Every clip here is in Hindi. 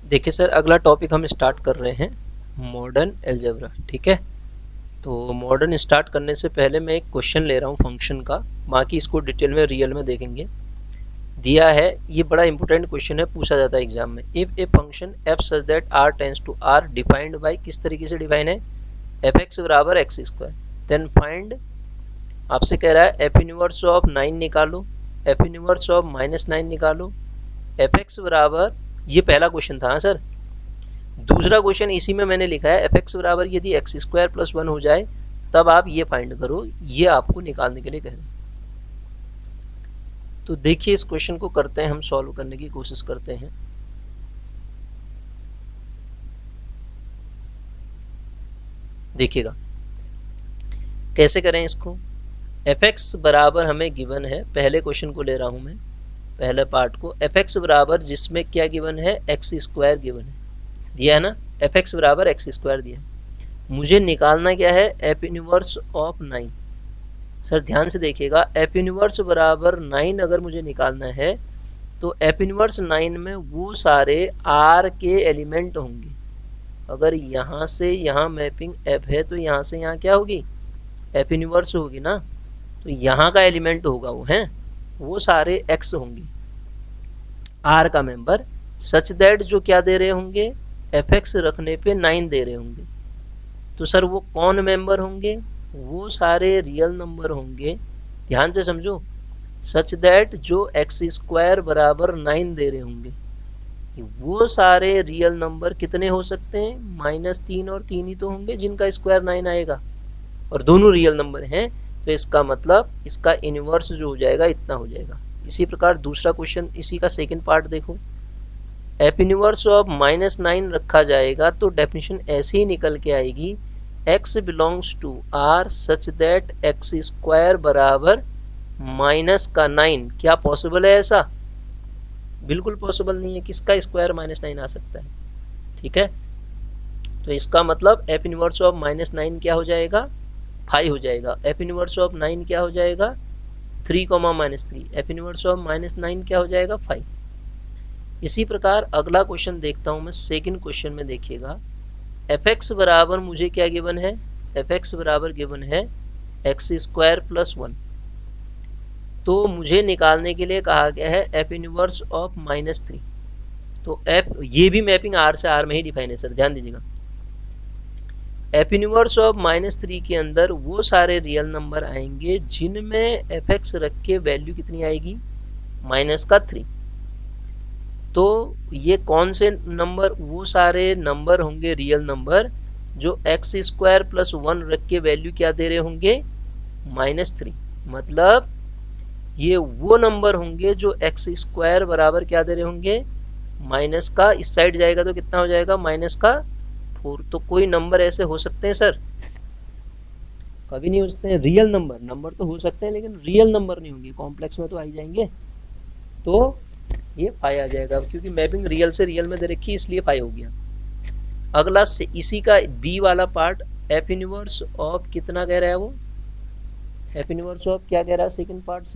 देखिए सर, अगला टॉपिक हम स्टार्ट कर रहे हैं मॉडर्न अलजेब्रा। ठीक है, तो मॉडर्न स्टार्ट करने से पहले मैं एक क्वेश्चन ले रहा हूँ फंक्शन का, बाकी इसको डिटेल में रियल में देखेंगे। दिया है, ये बड़ा इंपॉर्टेंट क्वेश्चन है, पूछा जाता है एग्जाम में। If a function f such that R tends to R defined by, किस तरीके से डिफाइन है, एफ एक्स बराबर एक्स स्क्वायर, देन फाइंड, आपसे कह रहा है एफ इनवर्स ऑफ 9 निकालो, एफ इनवर्स ऑफ -9 निकालो, एफ एक्स बराबर, ये पहला क्वेश्चन था। हाँ सर, दूसरा क्वेश्चन इसी में मैंने लिखा है, एफ एक्स बराबर यदि एक्स स्क्वायर प्लस 1 हो जाए तब आप ये फाइंड करो, ये आपको निकालने के लिए कह रहे हैं। तो देखिए इस क्वेश्चन को करते हैं, हम सॉल्व करने की कोशिश करते हैं। देखिएगा कैसे करें इसको। एफ एक्स बराबर हमें गिवन है, पहले क्वेश्चन को ले रहा हूं मैं, पहले पार्ट को। एफ एक्स बराबर जिसमें क्या गिवन है, एक्स स्क्वायर गिवन है, दिया है ना, एफ एक्स बराबर एक्स स्क्वायर दिया है। मुझे निकालना क्या है, एफ इनवर्स ऑफ 9। सर ध्यान से देखिएगा, एफ इनवर्स बराबर 9 अगर मुझे निकालना है तो एफ इनवर्स 9 में वो सारे आर के एलिमेंट होंगे। अगर यहाँ से यहाँ मैपिंग एफ है तो यहाँ से यहाँ क्या होगी, एफ इनवर्स होगी ना, तो यहाँ का एलिमेंट होगा वो है, वो सारे एक्स होंगे, आर का मेंबर, सच दैट जो क्या दे रहे होंगे, एफ एक्स रखने पे 9 दे रहे होंगे। तो सर वो कौन मेंबर होंगे, वो सारे रियल नंबर होंगे। ध्यान से समझो, सच दैट जो एक्स स्क्वायर बराबर 9 दे रहे होंगे, वो सारे रियल नंबर कितने हो सकते हैं, -3 और 3 ही तो होंगे जिनका स्क्वायर 9 आएगा, और दोनों रियल नंबर हैं, तो इसका मतलब इसका इनवर्स जो हो जाएगा इतना हो जाएगा। इसी प्रकार दूसरा क्वेश्चन, इसी का सेकंड पार्ट देखो, एफ इनवर्स ऑफ -9 रखा जाएगा तो डेफिनेशन ऐसे ही निकल के आएगी, x belongs to r such that x square बराबर -9। क्या पॉसिबल है ऐसा, बिल्कुल पॉसिबल नहीं है, किसका स्क्वायर -9 आ सकता है। ठीक है, तो इसका मतलब एफ इनवर्स ऑफ -9 क्या हो जाएगा, 5 हो जाएगा। एफ इनवर्स ऑफ 9 क्या हो जाएगा, 3, -3। एफ इनवर्स ऑफ -9 क्या हो जाएगा, 5। इसी प्रकार अगला क्वेश्चन देखता हूं मैं, सेकंड क्वेश्चन में देखिएगा, एफ एक्स बराबर मुझे क्या गिवन है, एफ एक्स बराबर गिवन है एक्स स्क्वायर प्लस 1। तो मुझे निकालने के लिए कहा गया है एफ इनवर्स ऑफ -3। तो एफ, ये भी मैपिंग आर से आर में ही डिफाइन है सर, ध्यान दीजिएगा। एफ इनवर्स ऑफ -3 के अंदर वो सारे रियल नंबर आएंगे जिनमें एफ एक्स रख के वैल्यू कितनी आएगी, -3। तो ये कौन से नंबर, वो सारे नंबर होंगे रियल नंबर जो एक्स स्क्वायर प्लस 1 रख के वैल्यू क्या दे रहे होंगे, -3। मतलब ये वो नंबर होंगे जो एक्स स्क्वायर बराबर क्या दे रहे होंगे, माइनस का, इस साइड जाएगा तो कितना हो जाएगा, -4। तो कोई नंबर ऐसे हो सकते हैं सर, कभी नहीं हो सकते हैं। रियल नंबर, नंबर तो हो सकते हैं लेकिन रियल नंबर नहीं होंगे, कॉम्प्लेक्स में तो आ ही जाएंगे, तो ये 5 आ जाएगा, क्योंकि मैपिंग रियल से रियल में दे रखी इसलिए 5 हो गया। अगला से इसी का बी वाला पार्ट, एफ इनवर्स ऑफ कितना कह रहा है वो, एफ इनवर्स ऑफ क्या कह रहा है, सेकंड पार्ट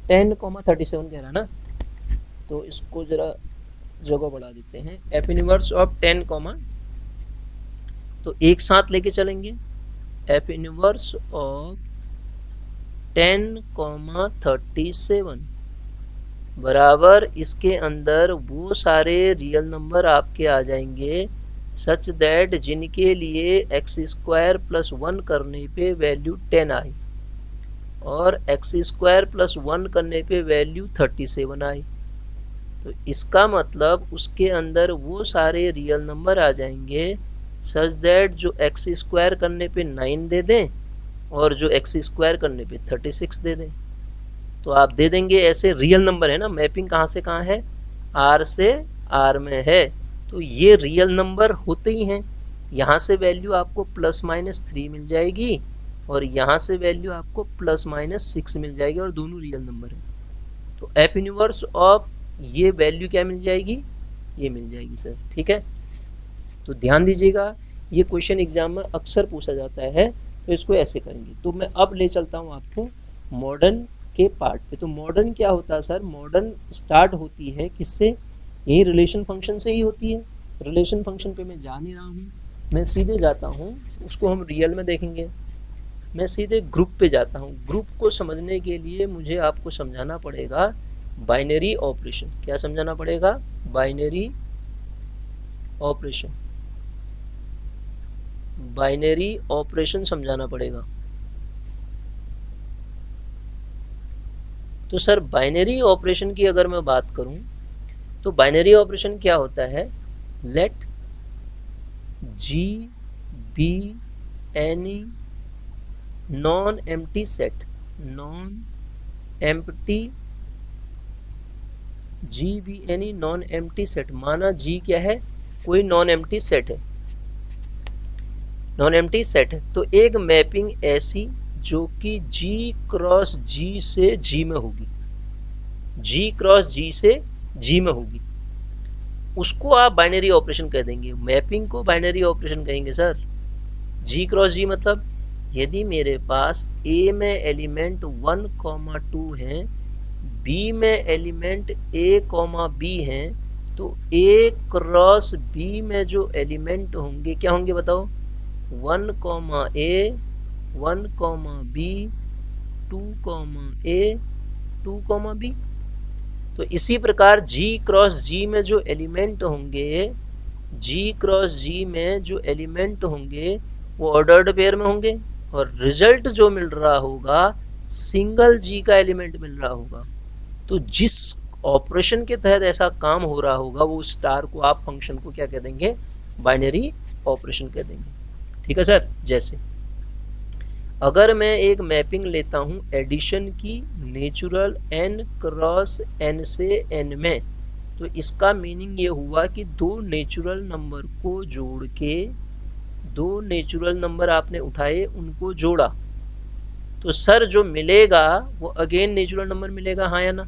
10,37 कह रहा है ना, तो इसको जरा जगह बढ़ा देते हैं। एफ इनवर्स ऑफ 10, तो एक साथ लेके चलेंगे, एफ इनवर्स ऑफ 10,37 बराबर, इसके अंदर वो सारे रियल नंबर आपके आ जाएंगे सच दैट जिनके लिए एक्स स्क्वायर प्लस 1 करने पे वैल्यू 10 आई और एक्स स्क्वायर प्लस 1 करने पे वैल्यू 37 आई। तो इसका मतलब उसके अंदर वो सारे रियल नंबर आ जाएंगे सच दैट जो एक्स स्क्वायर करने पे 9 दे दें और जो एक्स स्क्वायर करने पे 36 दे दें। तो आप दे देंगे ऐसे रियल नंबर है ना, मैपिंग कहाँ से कहाँ है, आर से आर में है, तो ये रियल नंबर होते ही हैं। यहाँ से वैल्यू आपको +-3 मिल जाएगी और यहाँ से वैल्यू आपको +-6 मिल जाएगी, और दोनों रियल नंबर है। तो एफ इनवर्स ऑफ ये वैल्यू क्या मिल जाएगी, ये मिल जाएगी सर। ठीक है, तो ध्यान दीजिएगा, ये क्वेश्चन एग्जाम में अक्सर पूछा जाता है, तो इसको ऐसे करेंगे। तो मैं अब ले चलता हूँ आपको मॉडर्न के पार्ट पे। तो मॉडर्न क्या होता है सर, मॉडर्न स्टार्ट होती है किससे, यही रिलेशन फंक्शन से ही होती है। रिलेशन फंक्शन पे मैं जा नहीं रहा हूँ, मैं सीधे जाता हूँ, उसको हम रियल में देखेंगे। मैं सीधे ग्रुप पे जाता हूँ। ग्रुप को समझने के लिए मुझे आपको समझाना पड़ेगा बाइनरी ऑपरेशन। क्या समझाना पड़ेगा? Binary operation. बाइनरी ऑपरेशन समझाना पड़ेगा। तो सर बाइनरी ऑपरेशन की अगर मैं बात करूं तो बाइनरी ऑपरेशन क्या होता है? Let G be any non empty set. Non empty, G be any non empty set. माना जी क्या है? कोई नॉन एम्प्टी सेट है। नॉन एम्प्टी सेट है तो एक मैपिंग ऐसी जो कि जी क्रॉस जी से जी में होगी, जी क्रॉस जी से जी में होगी, उसको आप बाइनरी ऑपरेशन कह देंगे। मैपिंग को बाइनरी ऑपरेशन कहेंगे सर। जी क्रॉस जी मतलब यदि मेरे पास ए में एलिमेंट 1,2 हैं, बी में एलिमेंट ए, बी हैं, तो ए क्रॉस बी में जो एलिमेंट होंगे क्या होंगे बताओ? 1, ए, 1, बी, 2, ए, 2, बी। तो इसी प्रकार जी क्रॉस जी में जो एलिमेंट होंगे, जी क्रॉस जी में जो एलिमेंट होंगे वो ऑर्डर्ड पेयर में होंगे, और रिजल्ट जो मिल रहा होगा सिंगल जी का एलिमेंट मिल रहा होगा। तो जिस ऑपरेशन के तहत ऐसा काम हो रहा होगा वो स्टार को आप फंक्शन को क्या कह देंगे? बाइनरी ऑपरेशन कह देंगे। ठीक है सर। जैसे अगर मैं एक मैपिंग लेता हूं एडिशन की, नेचुरल n क्रॉस n से n में, तो इसका मीनिंग ये हुआ कि दो नेचुरल नंबर को जोड़ के, दो नेचुरल नंबर आपने उठाए उनको जोड़ा, तो सर जो मिलेगा वो अगेन नेचुरल नंबर मिलेगा, हाँ या ना?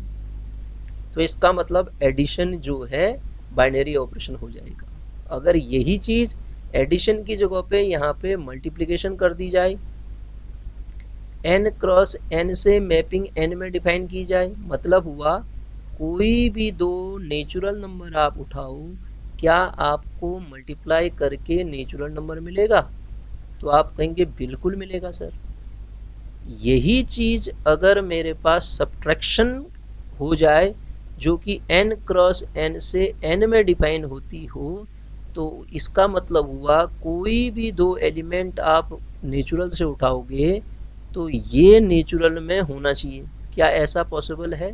तो इसका मतलब एडिशन जो है बाइनरी ऑपरेशन हो जाएगा। अगर यही चीज़ एडिशन की जगह पे यहाँ पे मल्टीप्लिकेशन कर दी जाए, n क्रॉस n से मैपिंग n में डिफाइन की जाए, मतलब हुआ कोई भी दो नेचुरल नंबर आप उठाओ, क्या आपको मल्टीप्लाई करके नेचुरल नंबर मिलेगा? तो आप कहेंगे बिल्कुल मिलेगा सर। यही चीज़ अगर मेरे पास सब्ट्रैक्शन हो जाए जो कि n क्रॉस n से n में डिफाइन होती हो, तो इसका मतलब हुआ कोई भी दो एलिमेंट आप नेचुरल से उठाओगे तो ये नेचुरल में होना चाहिए। क्या ऐसा पॉसिबल है?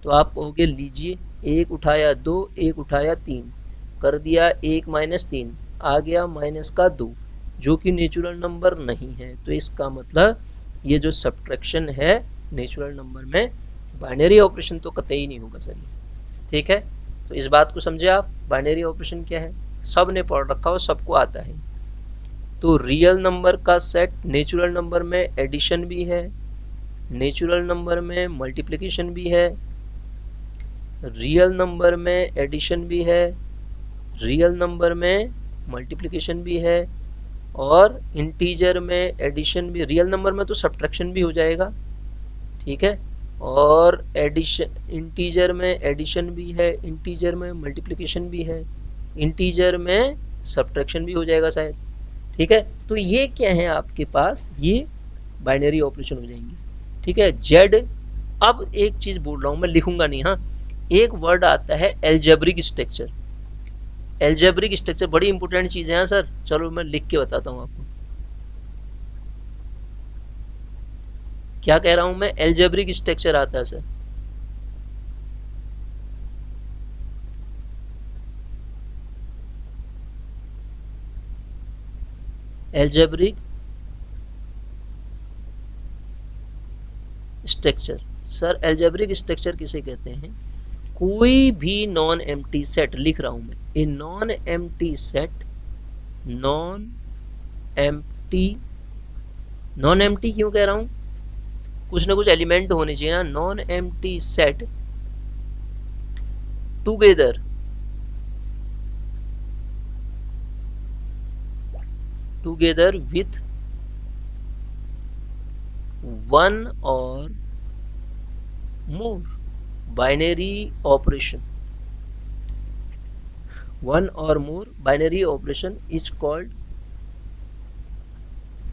तो आप कहोगे लीजिए, एक उठाया 2, एक उठाया 3, कर दिया 1 माइनस 3, आ गया माइनस का 2, जो कि नेचुरल नंबर नहीं है। तो इसका मतलब ये जो सब्ट्रैक्शन है नेचुरल नंबर में, बाइनरी ऑपरेशन तो कतई नहीं होगा सर ये। ठीक है, तो इस बात को समझे आप। बाइनरी ऑपरेशन क्या है सब ने पढ़ रखा हो, सबको आता है। तो रियल नंबर का सेट, नेचुरल नंबर में एडिशन भी है, नेचुरल नंबर में मल्टीप्लिकेशन भी है, रियल नंबर में एडिशन भी है, रियल नंबर में मल्टीप्लिकेशन भी है, और इंटीजर में एडिशन भी। रियल नंबर में तो सब्ट्रैक्शन भी हो जाएगा, ठीक है, और एडिशन, इंटीजर में एडिशन भी है, इंटीजर में मल्टीप्लिकेशन भी है, इंटीजर में सब्ट्रैक्शन भी हो जाएगा शायद। ठीक है, तो ये क्या है आपके पास, ये बाइनरी ऑपरेशन हो जाएंगे। ठीक है, जेड। अब एक चीज़ बोल रहा हूँ मैं, लिखूंगा नहीं, हाँ, एक वर्ड आता है एल्जेब्रिक स्ट्रक्चर। एल्जेब्रिक स्ट्रक्चर बड़ी इंपॉर्टेंट चीज़ है हाँ सर। चलो मैं लिख के बताता हूँ आपको क्या कह रहा हूँ मैं। एल्जेब्रिक स्ट्रक्चर आता है sir. Algebraic structure, sir algebraic structure किसे कहते हैं? कोई भी नॉन एम्प्टी सेट, लिख रहा हूं मैं, ए non empty set, non empty. Non empty क्यों कह रहा हूं? कुछ ना कुछ एलिमेंट होने चाहिए ना। Non empty set together, together with one or more binary operation. One or more binary operation is called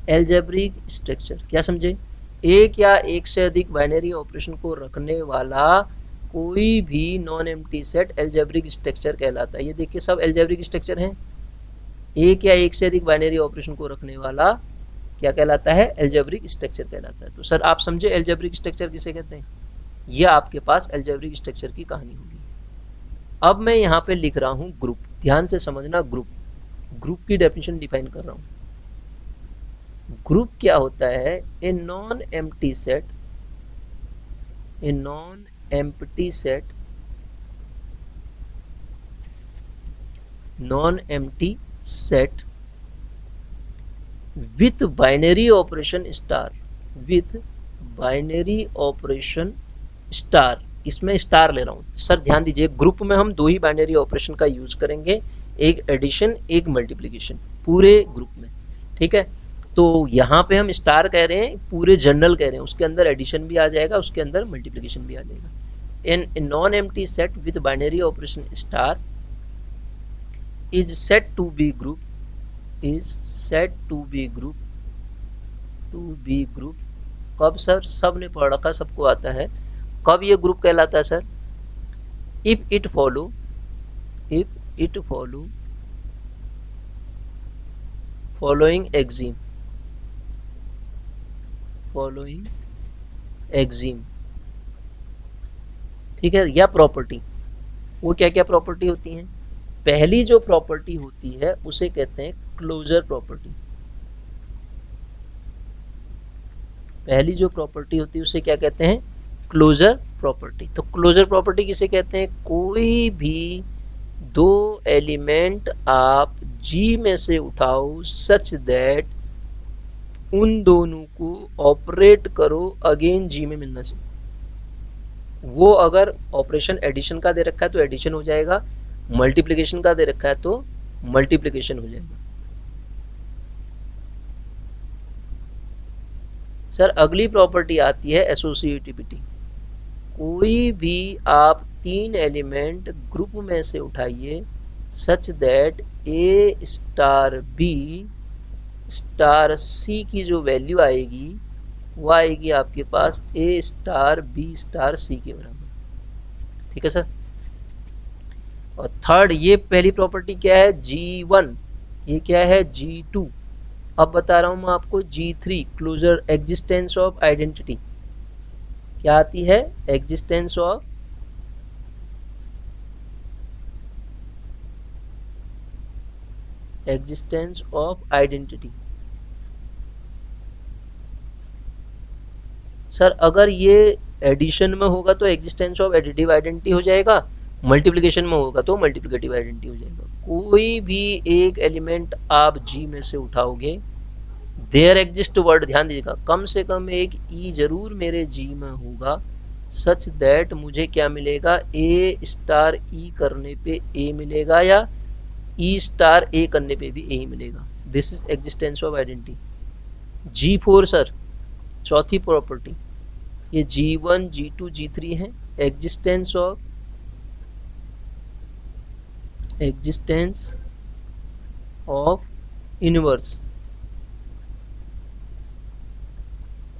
algebraic structure. क्या समझे? एक या एक से अधिक बाइनरी ऑपरेशन को रखने वाला कोई भी non empty set algebraic structure कहलाता है। ये देखिए सब एल्जेब्रिक स्ट्रक्चर हैं। एक या एक से अधिक बाइनरी ऑपरेशन को रखने वाला क्या कहलाता है? एल्जेब्रिक स्ट्रक्चर कहलाता है। तो सर आप समझे एल्जेब्रिक स्ट्रक्चर किसे कहते हैं? यह आपके पास एल्जेब्रिक स्ट्रक्चर की कहानी होगी। अब मैं यहाँ पे लिख रहा हूँ ग्रुप, ध्यान से समझना। ग्रुप की डेफिनेशन डिफाइन कर रहा हूँ। ग्रुप क्या होता है? ए non empty set, A non empty set, non empty set with binary operation star, with binary operation star. इसमें स्टार ले रहा हूँ सर, ध्यान दीजिए। ग्रुप में हम दो ही बाइनरी ऑपरेशन का यूज करेंगे, एक एडिशन एक मल्टीप्लिकेशन, पूरे ग्रुप में। ठीक है, तो यहाँ पे हम स्टार कह रहे हैं, पूरे जनरल कह रहे हैं, उसके अंदर एडिशन भी आ जाएगा, उसके अंदर मल्टीप्लिकेशन भी आ जाएगा। In non empty set with binary operation star is set to be group, is set to be group, to be group. कब सर? सब ने पढ़ रखा, सबको आता है। कब ये ग्रुप कहलाता है sir? If it follow, if it follow following Exim, following Exim. ठीक है, या प्रॉपर्टी। वो क्या क्या प्रॉपर्टी होती हैं? पहली जो प्रॉपर्टी होती है उसे कहते हैं क्लोजर प्रॉपर्टी। पहली जो प्रॉपर्टी होती है उसे क्या कहते हैं? Closure property. तो क्लोजर प्रॉपर्टी किसे कहते हैं? कोई भी दो एलिमेंट आप जी में से उठाओ सच दैट उन दोनों को ऑपरेट करो अगेन जी में मिलना चाहिए। वो अगर ऑपरेशन एडिशन का दे रखा है तो एडिशन हो जाएगा, मल्टीप्लिकेशन का दे रखा है तो मल्टीप्लिकेशन हो जाएगा। सर अगली प्रॉपर्टी आती है एसोसिएटिविटी। कोई भी आप तीन एलिमेंट ग्रुप में से उठाइए such that a star b star c की जो वैल्यू आएगी वो आएगी आपके पास a star b star c के बराबर। ठीक है सर। और थर्ड, ये पहली प्रॉपर्टी क्या है? G1, ये क्या है? G2। अब बता रहा हूं मैं आपको G3, closure existence of identity. क्या आती है? Existence of identity. सर अगर ये एडिशन में होगा तो एग्जिस्टेंस ऑफ एडिटिव आइडेंटिटी हो जाएगा, मल्टीप्लिकेशन में होगा तो मल्टीप्लिकेटिव आइडेंटिटी हो जाएगा। कोई भी एक एलिमेंट आप जी में से उठाओगे, देयर एग्जिस्ट वर्ड, ध्यान दीजिएगा, कम से कम एक ई जरूर मेरे जी में होगा सच दैट मुझे क्या मिलेगा? ए स्टार ई करने पे ए मिलेगा या ई स्टार ए करने पे भी ए मिलेगा। This is existence of identity. G4 sir चौथी प्रॉपर्टी, ये G1 G2 G3 है। Existence of inverse.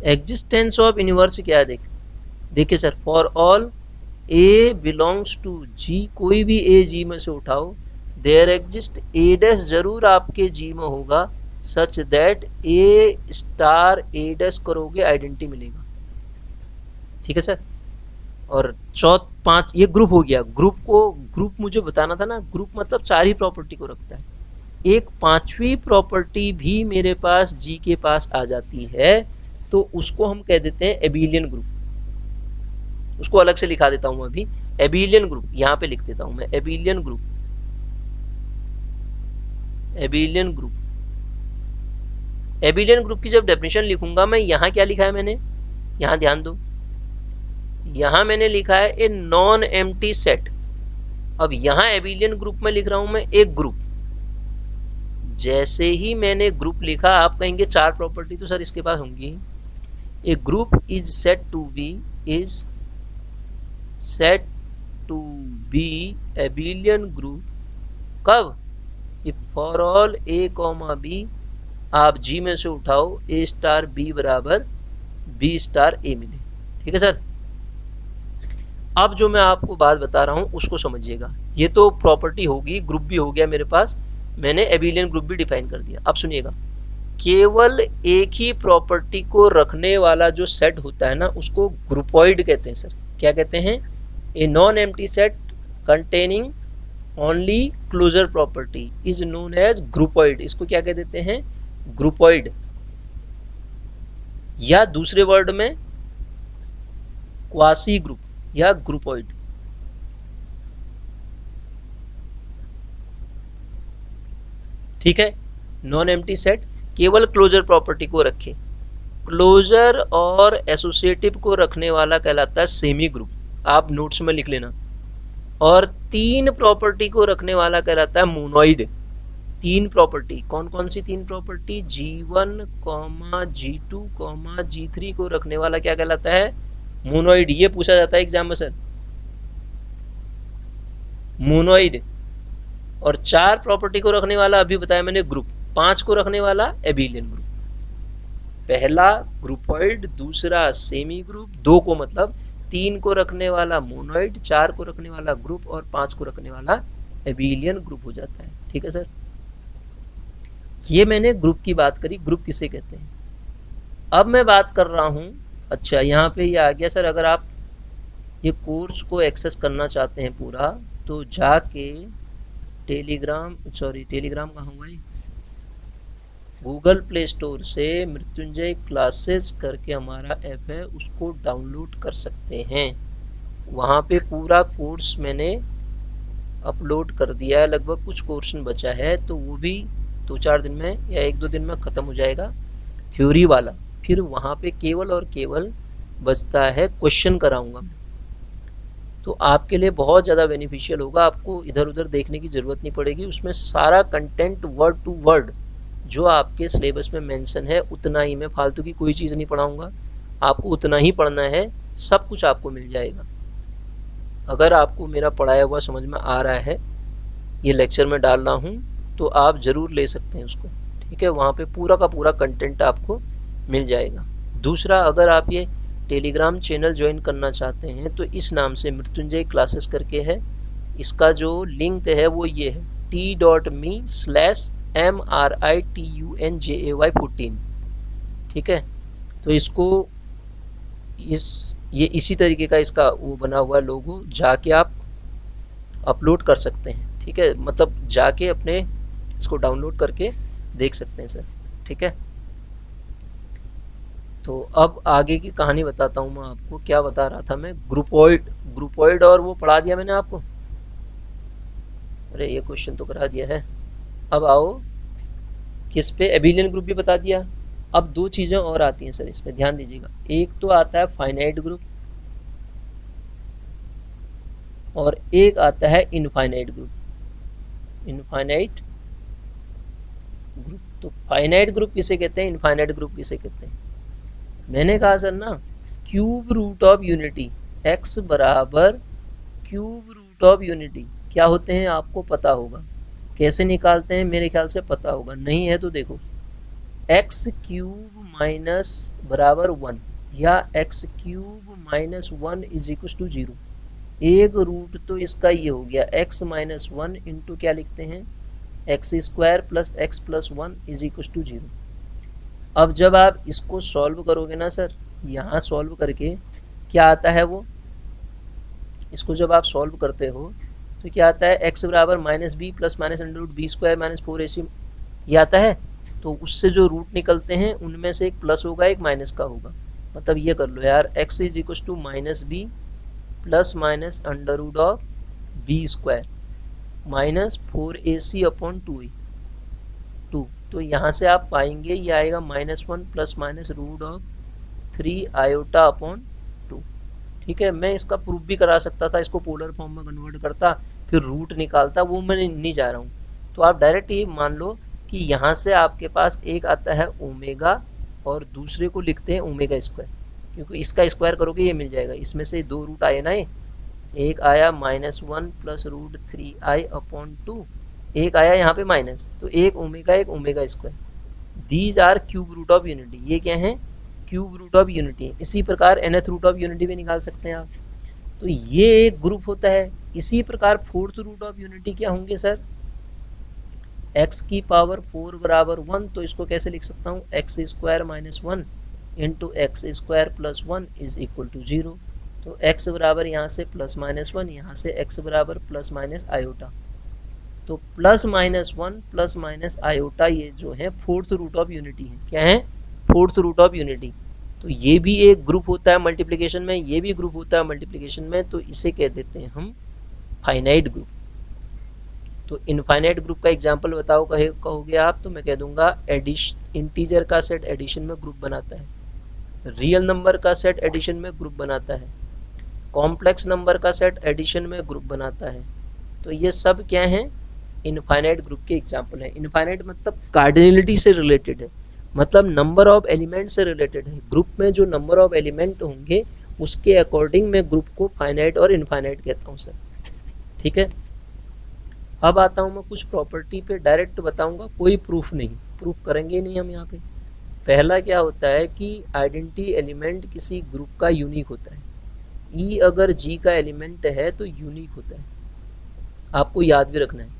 Existence of inverse क्या है? देखिए sir, for all a belongs to G, कोई भी ए जी में से उठाओ, देयर एग्जिस्ट ए डैश जरूर आपके जी में होगा सच that a star A dash करोगे आइडेंटिटी मिलेगा। ठीक है सर। और पांच, ये ग्रुप हो गया। ग्रुप मुझे बताना था ना, ग्रुप मतलब चार ही प्रॉपर्टी को रखता है। एक पांचवी प्रॉपर्टी भी मेरे पास जी के पास आ जाती है तो उसको हम कह देते हैं एबिलियन ग्रुप। उसको अलग से लिखा देता हूं अभी, एबिलियन ग्रुप यहां पे लिख देता हूं मैं, abelian group. Abelian group, abelian group की जब डेफिनेशन लिखूंगा मैं, यहां क्या लिखा है मैंने? यहां ध्यान दो, यहां मैंने लिखा है ए नॉन एम्प्टी सेट। अब यहां एबिलियन ग्रुप में लिख रहा हूं मैं एक ग्रुप। जैसे ही मैंने ग्रुप लिखा, आप कहेंगे चार प्रॉपर्टी तो सर इसके पास होंगी। A group is set to be abelian group कब? If for all a comma b, आप जी में से उठाओ ए स्टार बी बराबर बी स्टार ए मिले। ठीक है सर। अब जो मैं आपको बात बता रहा हूँ उसको समझिएगा। ये तो प्रॉपर्टी होगी, ग्रुप भी हो गया मेरे पास, मैंने एबिलियन ग्रुप भी डिफाइन कर दिया। अब सुनिएगा, केवल एक ही प्रॉपर्टी को रखने वाला जो सेट होता है ना, उसको ग्रुपॉइड कहते हैं सर। क्या कहते हैं? A non empty set containing only closure property is known as groupoid. इसको क्या कह देते हैं? ग्रुपॉइड, या दूसरे वर्ड में क्वासी ग्रुप या ग्रुपॉइड। ठीक है। नॉन एम्प्टी सेट केवल क्लोजर प्रॉपर्टी को रखे, क्लोजर और एसोसिएटिव को रखने वाला कहलाता है सेमी ग्रुप, आप नोट्स में लिख लेना। और तीन प्रॉपर्टी को रखने वाला कहलाता है मोनोइड। तीन प्रॉपर्टी, कौन कौन सी तीन प्रॉपर्टी? G1, G2, G3 को रखने वाला क्या कहलाता है? मोनोइड। ये पूछा जाता है एग्जाम में सर, मोनोइड। और चार प्रॉपर्टी को रखने वाला अभी बताया मैंने ग्रुप, पांच को रखने वाला एबिलियन ग्रुप। पहला ग्रुपॉइड, दूसरा सेमी ग्रुप, दो को मतलब तीन को रखने वाला मोनोइड, चार को रखने वाला ग्रुप और पांच को रखने वाला एबिलियन ग्रुप हो जाता है। ठीक है सर। ये मैंने ग्रुप की बात करी, ग्रुप किसे कहते हैं। अब मैं बात कर रहा हूँ, अच्छा यहाँ पे ये आ गया सर, अगर आप ये कोर्स को एक्सेस करना चाहते हैं पूरा, तो जाके टेलीग्राम कहाँ हुआ है, गूगल प्ले स्टोर से मृत्युंजय क्लासेस करके हमारा ऐप है, उसको डाउनलोड कर सकते हैं। वहाँ पे पूरा कोर्स मैंने अपलोड कर दिया है, लगभग कुछ पोर्शन बचा है, तो वो भी 2-4 दिन में या 1-2 दिन में ख़त्म हो जाएगा थ्योरी वाला। फिर वहाँ पे केवल और केवल बचता है क्वेश्चन कराऊंगा मैं, तो आपके लिए बहुत ज़्यादा बेनिफिशियल होगा। आपको इधर उधर देखने की ज़रूरत नहीं पड़ेगी, उसमें सारा कंटेंट वर्ड टू वर्ड जो आपके सिलेबस में मेंशन है उतना ही, मैं फालतू की कोई चीज़ नहीं पढ़ाऊँगा, आपको उतना ही पढ़ना है, सब कुछ आपको मिल जाएगा। अगर आपको मेरा पढ़ाया हुआ समझ में आ रहा है, ये लेक्चर में डाल रहा हूँ, तो आप ज़रूर ले सकते हैं उसको। ठीक है, वहाँ पे पूरा का पूरा कंटेंट आपको मिल जाएगा। दूसरा, अगर आप ये टेलीग्राम चैनल ज्वाइन करना चाहते हैं तो इस नाम से मृत्युंजय क्लासेस करके है, इसका जो लिंक है वो ये है t.me/MRITUNJAY14। ठीक है, तो इसको ये इसी तरीके का इसका वो बना हुआ लोगो, जाके आप अपलोड कर सकते हैं। ठीक है, मतलब जाके अपने इसको डाउनलोड करके देख सकते हैं सर। ठीक है, तो अब आगे की कहानी बताता हूँ मैं आपको। क्या बता रहा था मैं? ग्रुपॉइड और वो पढ़ा दिया मैंने आपको। अरे ये क्वेश्चन तो करा दिया है। अब आओ किस पे? एबिलियन ग्रुप भी बता दिया। अब दो चीज़ें और आती हैं सर, इसमें ध्यान दीजिएगा। एक तो आता है फाइनाइट ग्रुप और एक आता है इनफाइनाइट ग्रुप। इनफाइनाइट ग्रुप, तो फाइनाइट ग्रुप किसे कहते हैं, इनफाइनाइट ग्रुप किसे कहते हैं? मैंने कहा सर ना, cube root of unity, x बराबर क्यूब रूट ऑफ यूनिटी क्या होते हैं आपको पता होगा। कैसे निकालते हैं मेरे ख्याल से पता होगा, नहीं है तो देखो, x क्यूब माइनस बराबर 1 या x cube minus 1 is equal to 0। एक रूट तो इसका ये हो गया, x माइनस 1 इंटू क्या लिखते हैं, x square plus x plus 1 is equal to 0। अब जब आप इसको सॉल्व करोगे ना सर, यहाँ सॉल्व करके क्या आता है वो, इसको जब आप सॉल्व करते हो तो क्या आता है, x बराबर minus b plus minus under root b square minus 4ac ये आता है। तो उससे जो रूट निकलते हैं उनमें से एक प्लस होगा एक माइनस का होगा। मतलब ये कर लो यार, x is equal to minus b plus minus under root of b square minus 4ac upon 2a। तो यहाँ से आप पाएंगे ये आएगा -1 plus minus root of 3 iota upon 2। ठीक है, मैं इसका प्रूफ भी करा सकता था, इसको पोलर फॉर्म में कन्वर्ट करता फिर रूट निकालता, वो मैं नहीं जा रहा हूँ। तो आप डायरेक्ट ये मान लो कि यहाँ से आपके पास एक आता है ओमेगा और दूसरे को लिखते हैं ओमेगा स्क्वायर, क्योंकि इसका स्क्वायर करोगे ये मिल जाएगा। इसमें से दो रूट आए ना, एक आया -1 प्लस रूट 3i अपॉन 2 एक आया यहाँ पे माइनस, तो एक omega square. These are cube root of unity, ये क्या है, क्यूब रूट ऑफ यूनिटी। इसी प्रकार nth रूट ऑफ यूनिटी भी निकाल सकते हैं आप। तो ये एक ग्रुप होता है। इसी प्रकार फोर्थ रूट ऑफ यूनिटी क्या होंगे सर, x की पावर 4 बराबर 1, तो इसको कैसे लिख सकता हूँ, x square minus 1 into x square plus 1 is equal to 0। तो x बराबर यहाँ से प्लस माइनस 1, यहाँ से x बराबर प्लस माइनस आयोटा। तो plus minus 1 plus minus iota ये जो है फोर्थ रूट ऑफ यूनिटी है। क्या है, फोर्थ रूट ऑफ यूनिटी। तो ये भी एक ग्रुप होता है मल्टीप्लिकेशन में, ये भी ग्रुप होता है मल्टीप्लिकेशन में, तो इसे कह देते हैं हम फाइनाइट ग्रुप। तो इनफाइनाइट ग्रुप का एग्जांपल बताओ कहोगे आप, तो मैं कह दूंगा इंटीजर का सेट एडिशन में ग्रुप बनाता है, रियल नंबर का सेट एडिशन में ग्रुप बनाता है, कॉम्प्लेक्स नंबर का सेट एडिशन में ग्रुप बनाता है। तो ये सब क्या है, इनफाइनाइट ग्रुप के एग्जाम्पल है। इनफाइनाइट मतलब कार्डिनलिटी से रिलेटेड है, मतलब नंबर ऑफ एलिमेंट से रिलेटेड है। ग्रुप में जो नंबर ऑफ एलिमेंट होंगे उसके अकॉर्डिंग मैं ग्रुप को फाइनाइट और इनफाइनाइट कहता हूँ सर। ठीक है, अब आता हूँ मैं कुछ प्रॉपर्टी पे, डायरेक्ट बताऊंगा, कोई प्रूफ नहीं, प्रूफ करेंगे नहीं हम यहाँ पे। पहला क्या होता है कि आइडेंटिटी एलिमेंट किसी ग्रुप का यूनिक होता है। ई अगर जी का एलिमेंट है तो यूनिक होता है, आपको याद भी रखना है।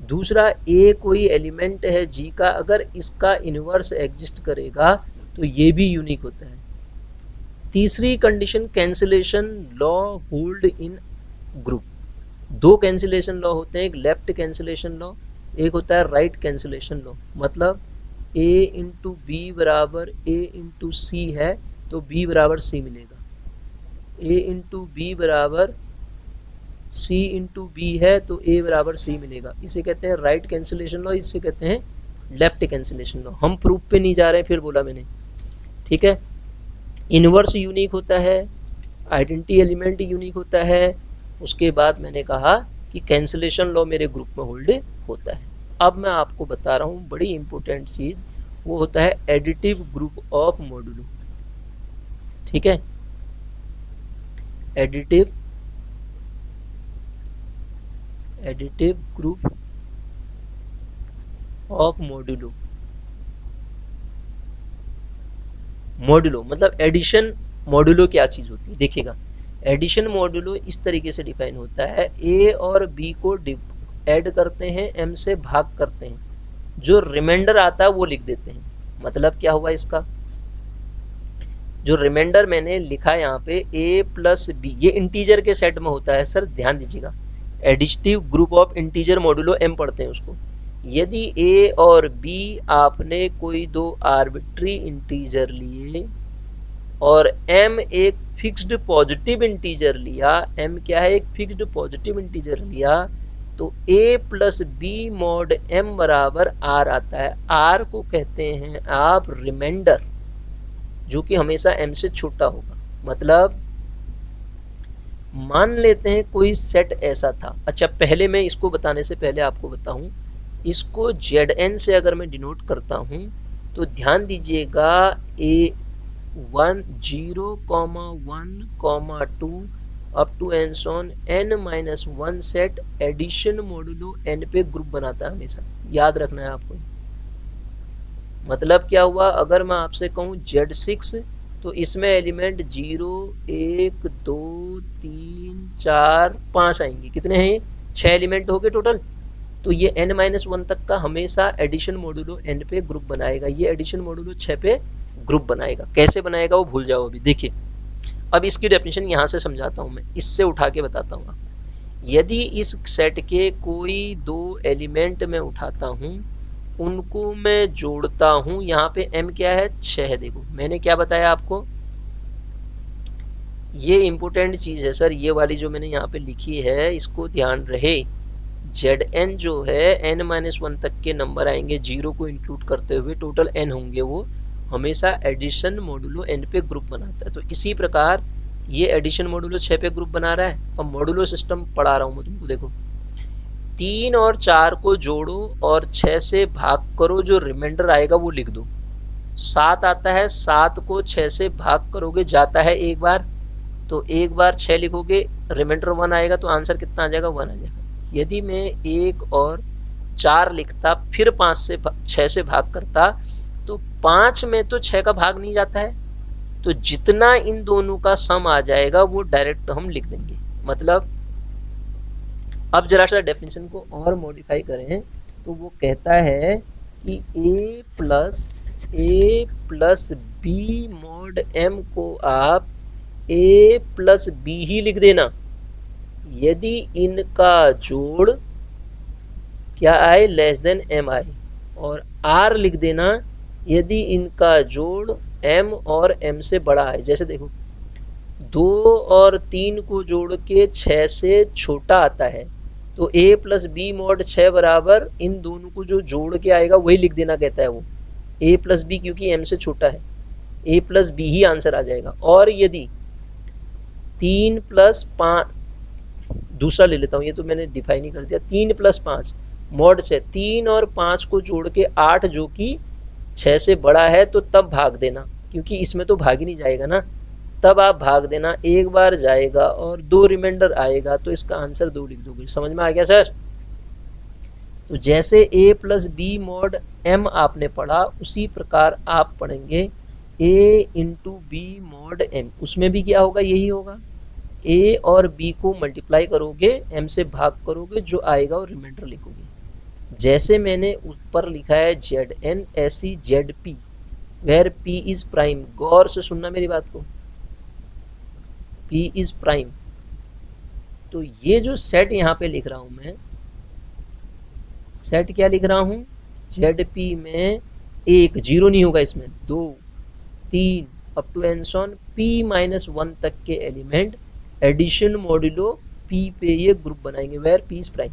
दूसरा, ए कोई एलिमेंट है जी का, अगर इसका इनवर्स एग्जिस्ट करेगा तो ये भी यूनिक होता है। तीसरी condition, cancellation law hold in group. दो कैंसिलेशन लॉ होते हैं, एक लेफ्ट कैंसिलेशन लॉ, एक होता है राइट कैंसिलेशन लॉ। मतलब a इंटू बी बराबर a इंटू सी है तो b बराबर c मिलेगा, a इंटू बी बराबर c इंटू बी है तो a बराबर c मिलेगा। इसे कहते हैं राइट कैंसिलेशन लॉ, इसे कहते हैं लेफ्ट कैंसिलेशन लॉ। हम प्रूफ पे नहीं जा रहे, फिर बोला मैंने। ठीक है, इनवर्स यूनिक होता है, आइडेंटिटी एलिमेंट यूनिक होता है, उसके बाद मैंने कहा कि कैंसिलेशन लॉ मेरे ग्रुप में होल्ड होता है। अब मैं आपको बता रहा हूँ बड़ी इंपॉर्टेंट चीज़, वो होता है एडिटिव ग्रुप ऑफ मॉडुलो। ठीक है, additive group of modulo. Modulo मतलब एडिशन मॉडुलो क्या चीज़ होती है, देखिएगा। एडिशन मॉडुलो इस तरीके से डिफाइन होता है, ए और बी को ऐड करते हैं, एम से भाग करते हैं, जो रिमाइंडर आता है वो लिख देते हैं। मतलब क्या हुआ इसका, जो रिमाइंडर मैंने लिखा यहाँ पे ए प्लस बी, ये इंटीजर के सेट में होता है सर, ध्यान दीजिएगा। Additive group of integer modulo M पढ़ते हैं उसको। यदि ए और बी आपने कोई दो आर्बिट्री इंटीजर लिए और m एक फिक्स्ड पॉजिटिव इंटीजर लिया, m क्या है, एक फिक्स्ड पॉजिटिव इंटीजर लिया, तो a plus b mod m बराबर r आता है। r को कहते हैं आप रिमाइंडर, जो कि हमेशा m से छोटा होगा। मतलब मान लेते हैं कोई सेट ऐसा था। अच्छा, पहले मैं इसको बताने से पहले आपको बताऊं, इसको zn से अगर मैं डिनोट करता हूं तो ध्यान दीजिएगा, a 1 0 1 2 up to and so on n-1 set addition modulo n पे ग्रुप बनाता है हमेशा, याद रखना है आपको। मतलब क्या हुआ, अगर मैं आपसे कहूँ Z6 तो इसमें एलिमेंट 0 1 2 3 4 5 आएंगे। कितने हैं, 6 एलिमेंट हो गए टोटल। तो ये n-1 तक का हमेशा एडिशन मॉडुलो n पे ग्रुप बनाएगा, ये एडिशन मॉडुलो 6 पे ग्रुप बनाएगा। कैसे बनाएगा वो भूल जाओ अभी, देखिए। अब इसकी डेफिनेशन यहाँ से समझाता हूँ मैं, इससे उठा के बताता हूँ आपको। यदि इस सेट के कोई दो एलिमेंट मैं उठाता हूँ, उनको मैं जोड़ता हूँ, यहाँ पे m क्या है, 6 है। देखो मैंने क्या बताया आपको, ये इंपॉर्टेंट चीज़ है सर, ये वाली जो मैंने यहाँ पे लिखी है इसको ध्यान रहे। Zn जो है n-1 तक के नंबर आएंगे 0 को इंक्लूड करते हुए, टोटल n होंगे, वो हमेशा एडिशन मॉडुलो n पे ग्रुप बनाता है। तो इसी प्रकार ये एडिशन मॉडुलो 6 पे ग्रुप बना रहा है। अब मॉडुलो सिस्टम पढ़ा रहा हूँ मैं तुमको, देखो 3 और 4 को जोड़ो और 6 से भाग करो, जो रिमाइंडर आएगा वो लिख दो। 7 आता है, 7 को 6 से भाग करोगे, जाता है एक बार, तो एक बार 6 लिखोगे, रिमाइंडर 1 आएगा, तो आंसर कितना आ जाएगा, 1 आ जाएगा। यदि मैं 1 और 4 लिखता फिर 6 से भाग करता तो 5 में तो 6 का भाग नहीं जाता है, तो जितना इन दोनों का सम आ जाएगा वो डायरेक्ट हम लिख देंगे। मतलब अब जरा सा डेफिनेशन को और मॉडिफाई करें तो वो कहता है कि a plus b mod m को आप a प्लस बी ही लिख देना यदि इनका जोड़ क्या आए लेस देन m आए, और r लिख देना यदि इनका जोड़ m और m से बड़ा है। जैसे देखो 2 और 3 को जोड़ के 6 से छोटा आता है तो a प्लस बी मॉड 6 बराबर इन दोनों को जो जोड़ के आएगा वही लिख देना कहता है वो, a प्लस बी क्योंकि m से छोटा है, a प्लस बी ही आंसर आ जाएगा। और यदि 3 प्लस 5, दूसरा ले लेता हूँ, ये तो मैंने डिफाइन ही कर दिया, 3 प्लस 5 मॉड 6, 3 और 5 को जोड़ के 8 जो कि 6 से बड़ा है, तो तब भाग देना, क्योंकि इसमें तो भाग ही नहीं जाएगा ना, तब आप भाग देना, एक बार जाएगा और 2 रिमाइंडर आएगा तो इसका आंसर 2 लिख दोगे। समझ में आ गया सर? तो जैसे a plus b mod m आपने पढ़ा उसी प्रकार आप पढ़ेंगे a into b mod m, उसमें भी क्या होगा, यही होगा, a और b को मल्टीप्लाई करोगे m से भाग करोगे, जो आएगा और रिमाइंडर लिखोगे। जैसे मैंने ऊपर लिखा है zn ऐसी zp where p is prime, गौर से सुनना मेरी बात को, p इज प्राइम। तो ये जो सेट यहाँ पे लिख रहा हूँ मैं, सेट क्या लिख रहा हूँ, zp में 1 जीरो नहीं होगा, इसमें 2 3 up to and so on p minus 1 तक के एलिमेंट एडिशन मॉड्यूलो p पे ये ग्रुप बनाएंगे वेयर p इज प्राइम।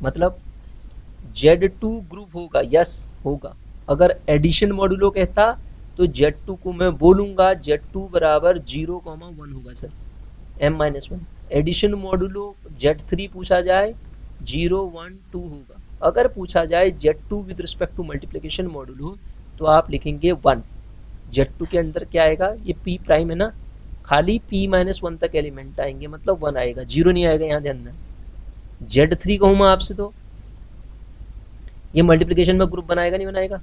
मतलब z2 ग्रुप होगा, यस होगा। अगर एडिशन मॉड्यूलो कहता तो z2 को मैं बोलूँगा z2 बराबर 0,1 होगा sir, m-1। Addition modulo z3 पूछा जाए 0 1 2 होगा। अगर पूछा जाए z2 with respect to multiplication modulo तो आप लिखेंगे 1। z2 के अंदर क्या आएगा, ये p प्राइम है ना, खाली p-1 तक एलिमेंट आएंगे, मतलब 1 आएगा, 0 नहीं आएगा, यहाँ ध्यान देना। z3 कहूँ मैं आपसे तो ये मल्टीप्लिकेशन में ग्रुप बनाएगा नहीं बनाएगा,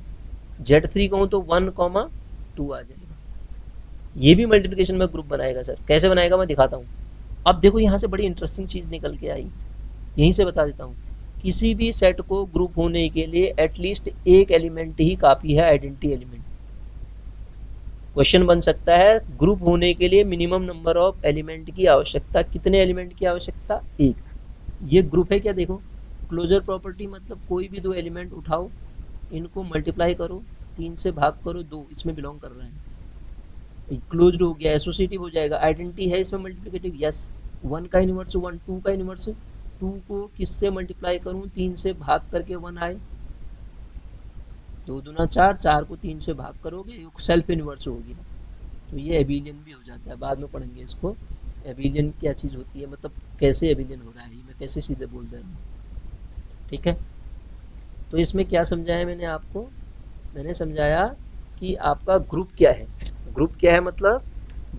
z3 कहूँ तो 1,2 आ जाएगा, ये भी मल्टीप्लिकेशन में ग्रुप बनाएगा सर। कैसे बनाएगा मैं दिखाता हूँ। अब देखो यहाँ से बड़ी इंटरेस्टिंग चीज़ निकल के आई, यहीं से बता देता हूँ। किसी भी सेट को ग्रुप होने के लिए एटलीस्ट एक एलिमेंट ही काफ़ी है, आइडेंटिटी एलिमेंट। क्वेश्चन बन सकता है ग्रुप होने के लिए मिनिमम नंबर ऑफ एलिमेंट की आवश्यकता, कितने एलिमेंट की आवश्यकता, 1। ये ग्रुप है क्या, देखो क्लोजर प्रॉपर्टी, मतलब कोई भी 2 एलिमेंट उठाओ, इनको मल्टीप्लाई करो, 3 से भाग करो, 2 इसमें बिलोंग कर रहा है, क्लोज्ड हो गया, एसोसिएटिव हो जाएगा। आइडेंटिटी है इसमें मल्टीप्लिकेटिव, यस, 1 का इनवर्स 1, 2 का इनवर्स 2 को किससे मल्टीप्लाई करूँ, 3 से भाग करके 1 आए, 2 दूना 4, 4 को 3 से भाग करोगे, सेल्फ इनवर्स होगी, तो ये एबिलियन भी हो जाता है। बाद में पढ़ेंगे इसको, एबिलियन क्या चीज़ होती है, मतलब कैसे एबिलियन हो रहा है, मैं कैसे सीधे बोल दे रहा हूँ, ठीक है। तो इसमें क्या समझाया मैंने आपको, मैंने समझाया कि आपका ग्रुप क्या है। ग्रुप क्या है मतलब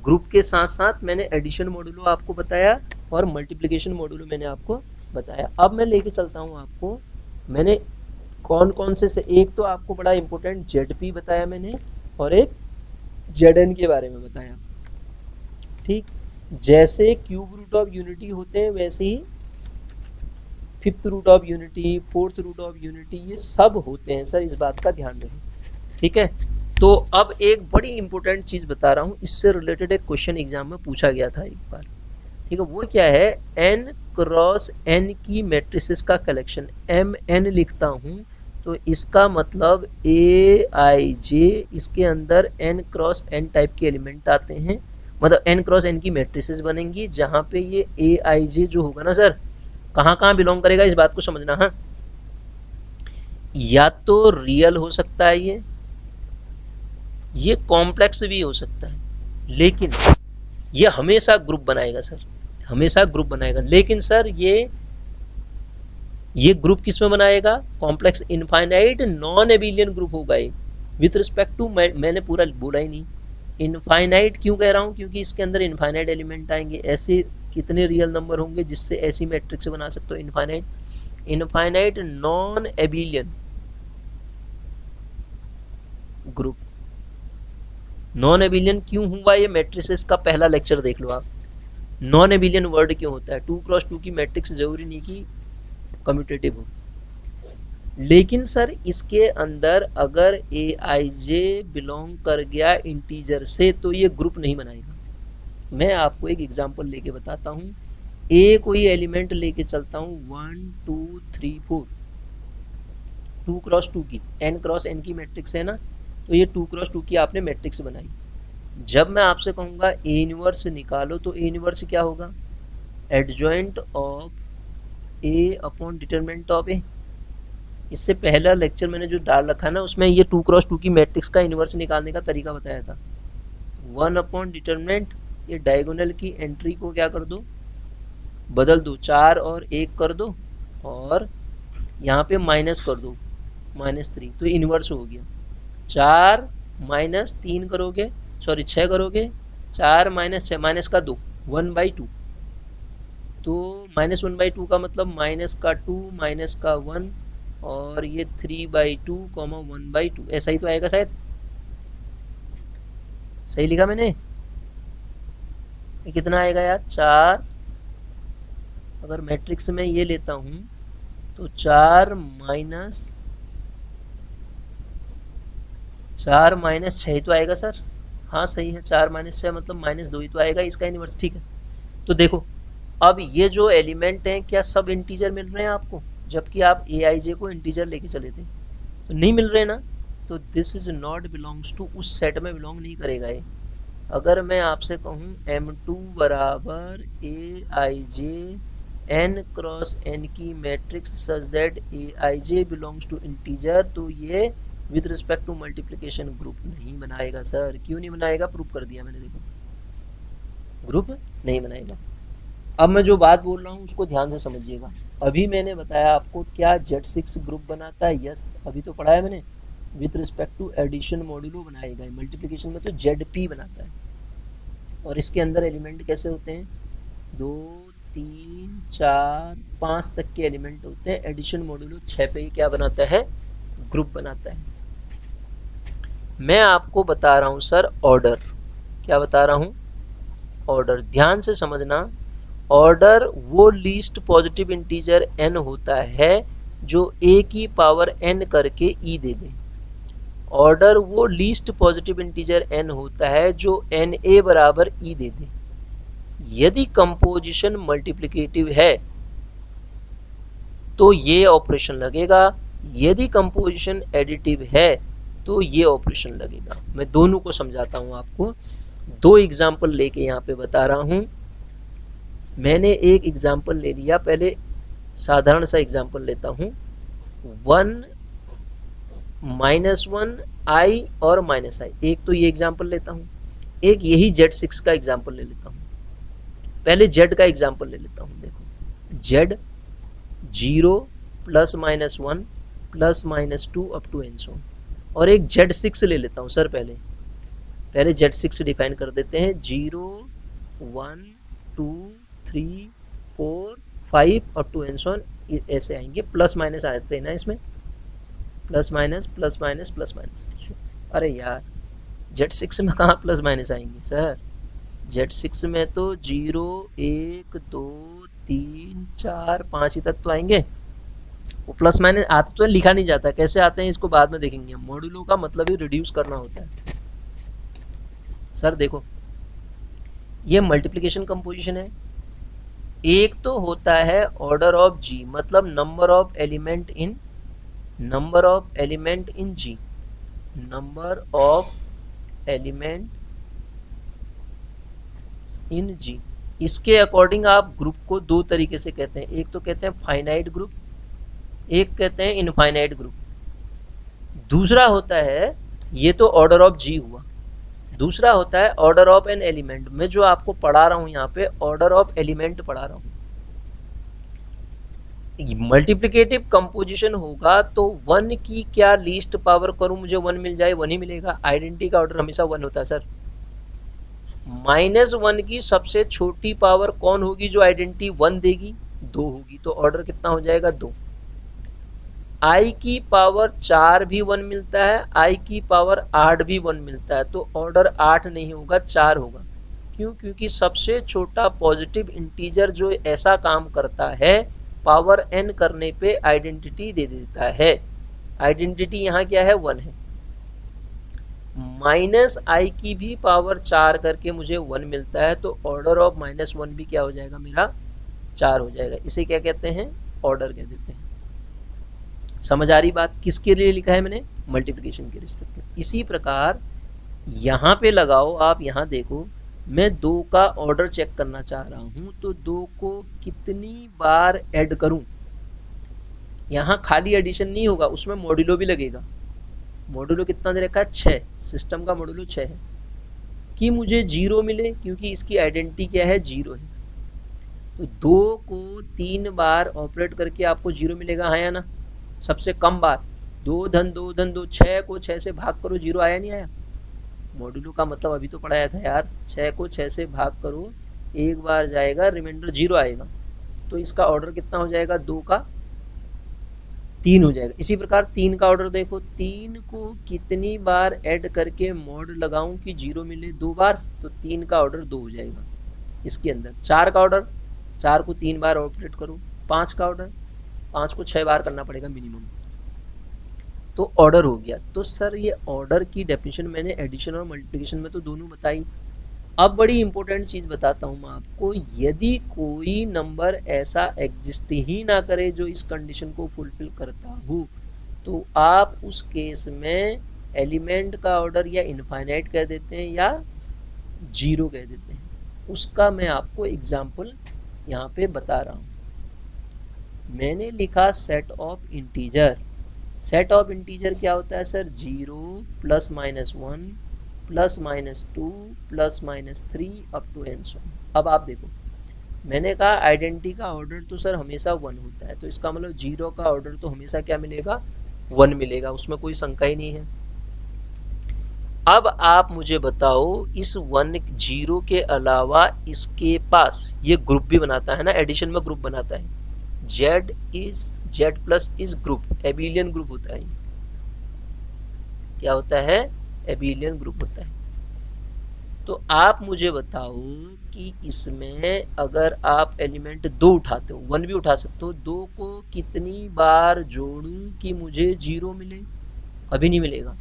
ग्रुप के साथ साथ मैंने एडिशन मॉड्यूलो आपको बताया और मल्टीप्लिकेशन मॉड्यूलो मैंने आपको बताया। अब मैं लेके चलता हूँ आपको, मैंने कौन कौन से एक तो आपको बड़ा इंपॉर्टेंट ZP बताया मैंने, और एक ZN के बारे में बताया, ठीक। जैसे क्यूब रूट ऑफ यूनिटी होते हैं वैसे ही 5th root of unity, 4th root of unity, ये सब होते हैं सर, इस बात का ध्यान रखें, ठीक है। तो अब एक बड़ी इंपॉर्टेंट चीज़ बता रहा हूँ, इससे रिलेटेड एक क्वेश्चन एग्जाम में पूछा गया था एक बार, ठीक है। वो क्या है, n क्रॉस n की मैट्रिसेस का कलेक्शन, mn लिखता हूँ तो इसका मतलब aij, इसके अंदर n क्रॉस n टाइप के एलिमेंट आते हैं, मतलब n क्रॉस n की मैट्रिसेस बनेंगी, जहाँ पे ये aij जो होगा ना सर, कहाँ कहाँ बिलोंग करेगा, इस बात को समझना। हाँ, या तो रियल हो सकता है, ये कॉम्प्लेक्स भी हो सकता है, लेकिन ये हमेशा ग्रुप बनाएगा सर, हमेशा ग्रुप बनाएगा। लेकिन सर ये ग्रुप किस में बनाएगा, complex infinite non abelian group होगा ये, विथ रिस्पेक्ट टू, मैंने पूरा बोला ही नहीं, इनफाइनाइट क्यों कह रहा हूँ, क्योंकि इसके अंदर इनफाइनाइट एलिमेंट आएंगे, ऐसे कितने रियल नंबर होंगे जिससे ऐसी मैट्रिक्स बना सकते हो infinite? Infinite non abelian group. Non एबिलियन क्यों हुआ? ये मैट्रिसेस का पहला लेक्चर देख लो आप। नॉन एबिलियन वर्ड क्यों होता है? 2x2 की मैट्रिक्स जरूरी नहीं कि कम्यूटेटिव हो, लेकिन सर इसके अंदर अगर ए आई जे बिलोंग कर गया इंटीजर से तो ये ग्रुप नहीं बनाएगा। मैं आपको एक एग्जांपल लेके बताता हूँ। ए कोई एलिमेंट लेके चलता हूँ 1 2 3 4, 2x2 की, n×n की मैट्रिक्स है ना, तो ये 2x2 की आपने मैट्रिक्स बनाई। जब मैं आपसे कहूँगा ए इनवर्स निकालो तो ए इनवर्स क्या होगा? Adjoint of a upon determinant of a. इससे पहला लेक्चर मैंने जो डाल रखा है ना, उसमें ये 2x2 की मैट्रिक्स का इनवर्स निकालने का तरीका बताया था। 1 अपॉन डिटरमिनेंट, ये डायगोनल की एंट्री को क्या कर दो, बदल दो, 4 और 1 कर दो, और यहाँ पे माइनस कर दो, -3, तो इन्वर्स हो गया। 4 - 3 करोगे, सॉरी 6 करोगे, 4 - 6 माइनस का 2, 1/2, तो -1/2 का मतलब -2 -1, और ये 3/2, 1/2, ऐसा ही तो आएगा शायद। सही लिखा मैंने? ये कितना आएगा यार? 4, अगर मैट्रिक्स में ये लेता हूँ तो 4 - 6 ही तो आएगा सर। हाँ सही है, 4 - 6 मतलब -2 ही तो आएगा इसका इन्वर्स। ठीक है, तो देखो अब ये जो एलिमेंट हैं क्या सब इंटीजर मिल रहे हैं आपको, जबकि आप ए आई जे को इंटीजर लेके चले थे? तो नहीं मिल रहे ना, तो this is not belongs to, उस सेट में बिलोंग नहीं करेगा ये। अगर मैं आपसे कहूँ M2 बराबर ए आई जे n×n की matrix such that A I J belongs to integer, तो ये with respect to multiplication group नहीं बनाएगा सर। क्यों नहीं बनाएगा? प्रूफ कर दिया मैंने, देखो ग्रुप नहीं बनाएगा। अब मैं जो बात बोल रहा हूँ उसको ध्यान से समझिएगा। अभी मैंने बताया आपको क्या Z6 ग्रुप बनाता है, यस अभी तो पढ़ा है मैंने। With respect to addition modulo बनाएगा, मल्टीप्लिकेशन में तो ZP बनाता है। और इसके अंदर एलिमेंट कैसे होते हैं? 2 3 4 5 तक के एलिमेंट होते हैं। एडिशन मॉड्यूलो 6 पे ही क्या बनाता है? ग्रुप बनाता है। मैं आपको बता रहा हूँ सर ऑर्डर, क्या बता रहा हूँ? ऑर्डर। ध्यान से समझना, ऑर्डर वो लीस्ट पॉजिटिव इंटीजर n होता है जो a की पावर n करके e दे दे। ऑर्डर वो लीस्ट पॉजिटिव इंटीजर n होता है जो na बराबर e दे दे। यदि कंपोजिशन मल्टीप्लिकेटिव है तो ये ऑपरेशन लगेगा, यदि कंपोजिशन एडिटिव है तो ये ऑपरेशन लगेगा। मैं दोनों को समझाता हूँ आपको, 2 एग्जाम्पल लेके यहाँ पे बता रहा हूँ। मैंने एक एग्जाम्पल ले लिया, पहले साधारण सा एग्जाम्पल लेता हूँ। 1 -1 i और -i, एक तो ये एग्जाम्पल लेता हूँ, एक यही Z6 का एग्जाम्पल ले लेता हूँ। पहले Z का एग्जाम्पल ले लेता हूँ। देखो Z 0 +-1 +-2 अप टू n, और एक Z6 ले लेता हूँ सर। पहले Z6 डिफाइन कर देते हैं। 0 1 2 3 4 5 अप टू n, ऐसे आएंगे। प्लस माइनस आते हैं ना इसमें, प्लस माइनस। अरे यार Z6 में कहाँ प्लस माइनस आएंगे सर? Z6 में तो 0 1 2 3 4 5 ही तक तो आएंगे। वो प्लस माइनस आते तो लिखा नहीं जाता, कैसे आते हैं इसको बाद में देखेंगे। मॉड्यूलो का मतलब ही रिड्यूस करना होता है सर। देखो ये मल्टीप्लिकेशन कंपोजिशन है। एक तो होता है ऑर्डर ऑफ जी, मतलब number of element in G, number of element in G. इसके अकॉर्डिंग आप ग्रुप को 2 तरीके से कहते हैं, एक तो कहते हैं फाइनाइट ग्रुप, एक कहते हैं इनफाइनाइट ग्रुप। दूसरा होता है, ये तो ऑर्डर ऑफ जी हुआ, दूसरा होता है ऑर्डर ऑफ एन एलिमेंट। मैं जो आपको पढ़ा रहा हूँ यहाँ पे ऑर्डर ऑफ एलिमेंट पढ़ा रहा हूँ। मल्टीप्लिकेटिव कंपोजिशन होगा तो 1 की क्या लीस्ट पावर करूँ, मुझे 1 मिल जाए, 1 ही मिलेगा। आइडेंटिटी का ऑर्डर हमेशा 1 होता है सर। -1 की सबसे छोटी पावर कौन होगी जो आइडेंटिटी 1 देगी? 2 होगी, तो ऑर्डर कितना हो जाएगा? 2। i की पावर 4 भी 1 मिलता है, i की पावर 8 भी 1 मिलता है, तो ऑर्डर 8 नहीं होगा, 4 होगा। क्यों? क्योंकि सबसे छोटा पॉजिटिव इंटीजर जो ऐसा काम करता है पावर n करने पे आइडेंटिटी दे देता है। आइडेंटिटी यहाँ क्या है? 1 है। -i की भी पावर 4 करके मुझे 1 मिलता है, तो ऑर्डर ऑफ -1 भी क्या हो जाएगा मेरा? 4 हो जाएगा। इसे क्या कहते हैं? ऑर्डर कह देते हैं। समझ आ रही बात? किसके लिए लिखा है मैंने? मल्टीप्लिकेशन के रिस्पेक्ट में। इसी प्रकार यहाँ पे लगाओ, आप यहाँ देखो, मैं 2 का ऑर्डर चेक करना चाह रहा हूँ, तो 2 को कितनी बार ऐड करूँ? यहाँ खाली एडिशन नहीं होगा, उसमें मॉड्यूलो भी लगेगा। मॉड्यूलो कितना दे रखा है? 6। सिस्टम का मॉड्यूलो 6 है कि मुझे 0 मिले, क्योंकि इसकी आइडेंटिटी क्या है? 0 है। तो 2 को 3 बार ऑपरेट करके आपको 0 मिलेगा, हाँ या ना? सबसे कम बार 2 धन 2 धन 2, 6 को 6 से भाग करो, 0 आया नहीं आया? मॉड्यूलो का मतलब अभी तो पढ़ाया था यार, 6 को 6 से भाग करो, एक बार जाएगा, रिमाइंडर 0 आएगा, तो इसका ऑर्डर कितना हो जाएगा? 2 का 3 हो जाएगा। इसी प्रकार 3 का ऑर्डर देखो, 3 को कितनी बार ऐड करके मॉड लगाऊं कि 0 मिले? 2 बार, तो 3 का ऑर्डर 2 हो जाएगा इसके अंदर। 4 का ऑर्डर, 4 को 3 बार ऑपरेट करो। 5 का ऑर्डर, 5 को 6 बार करना पड़ेगा मिनिमम, तो ऑर्डर हो गया। तो सर ये ऑर्डर की डेफिनेशन मैंने एडिशन और मल्टीप्लिकेशन में तो दोनों बताई। अब बड़ी इंपॉर्टेंट चीज़ बताता हूँ मैं आपको, यदि कोई नंबर ऐसा एग्जिस्ट ही ना करे जो इस कंडीशन को फुलफिल करता हो, तो आप उस केस में एलिमेंट का ऑर्डर या इनफाइनाइट कह देते हैं या 0 कह देते हैं। उसका मैं आपको एग्जाम्पल यहाँ पे बता रहा हूँ। मैंने लिखा set of integer. Set of integer क्या होता है सर? 0 + -1 + -2 + -3 अप टू एन सो। अब आप देखो, मैंने कहा आइडेंटिटी का ऑर्डर तो सर हमेशा 1 होता है, तो इसका मतलब 0 का ऑर्डर तो हमेशा क्या मिलेगा? 1 मिलेगा, उसमें कोई शंका ही नहीं है। अब आप मुझे बताओ, इस 1 0 के अलावा इसके पास ये ग्रुप भी बनाता है ना, एडिशन में ग्रुप बनाता है। Z + is group, abelian group होता है। क्या होता है? एबिलियन ग्रुप होता है। तो आप मुझे बताओ कि इसमें अगर आप एलिमेंट 2 उठाते हो, 1 भी उठा सकते हो, 2 को कितनी बार जोड़ूं कि मुझे 0 मिले? कभी नहीं मिलेगा।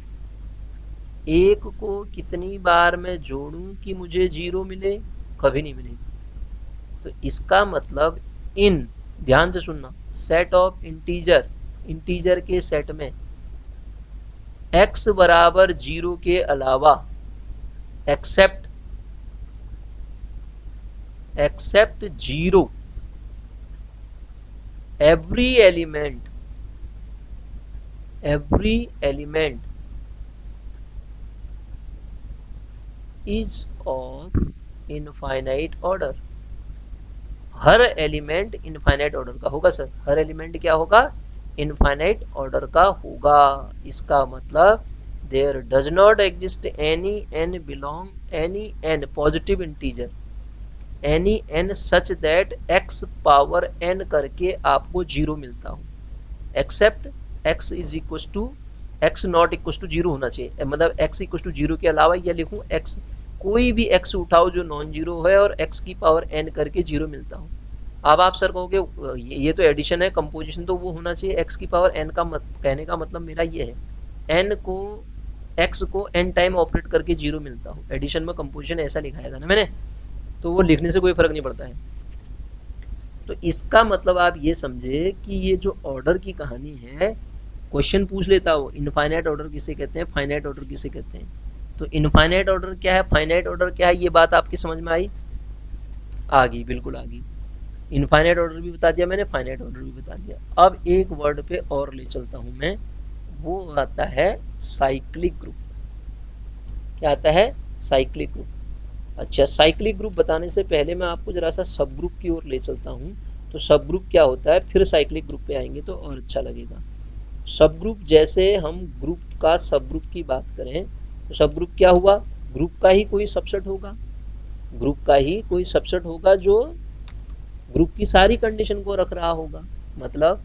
1 को कितनी बार मैं जोड़ूं कि मुझे 0 मिले? कभी नहीं मिलेगा। तो इसका मतलब इन, ध्यान से सुनना, सेट ऑफ इंटीजर के सेट में x = 0 के अलावा except 0 every element is of infinite order. हर एलिमेंट इनफाइनाइट ऑर्डर का होगा सर। हर एलिमेंट क्या होगा? इनफाइनाइट ऑर्डर का होगा। इसका मतलब there does not exist any n positive integer, any n such that x power n करके आपको 0 मिलता हो, except x not equal to 0 होना चाहिए। मतलब x = 0 के अलावा यह लिखूं, x कोई भी x उठाओ जो नॉन जीरो है और x की पावर n करके 0 मिलता हो। अब आप सर कहोगे ये तो एडिशन है, कंपोजिशन तो वो होना चाहिए x की पावर n का कहने का मतलब मेरा ये है x को n टाइम ऑपरेट करके 0 मिलता हो। एडिशन में कंपोजिशन ऐसा लिखाया था ना मैंने, तो वो लिखने से कोई फर्क नहीं पड़ता है। तो इसका मतलब आप ये समझे कि ये जो ऑर्डर की कहानी है, क्वेश्चन पूछ लेता हो इनफाइनाइट ऑर्डर किसे कहते हैं, फाइनाइट ऑर्डर किसे कहते हैं। तो इनफाइनाइट ऑर्डर क्या है, फाइनाइट ऑर्डर क्या है, ये बात आपकी समझ में आई? आ गई, बिल्कुल आ गई। इनफाइनाइट ऑर्डर भी बता दिया मैंने, फाइनाइट ऑर्डर भी बता दिया। अब एक वर्ड पे और ले चलता हूँ मैं, वो आता है साइक्लिक ग्रुप। क्या आता है? Cyclic group. अच्छा, साइक्लिक ग्रुप बताने से पहले मैं आपको जरा सा सब ग्रुप की ओर ले चलता हूँ। तो सब ग्रुप क्या होता है, फिर साइक्लिक ग्रुप पे आएंगे तो और अच्छा लगेगा। सब ग्रुप, जैसे हम ग्रुप का सब ग्रुप की बात करें तो सब ग्रुप क्या हुआ? ग्रुप का ही कोई सबसेट होगा। ग्रुप का ही कोई सबसेट होगा जो ग्रुप की सारी कंडीशन को रख रहा होगा। मतलब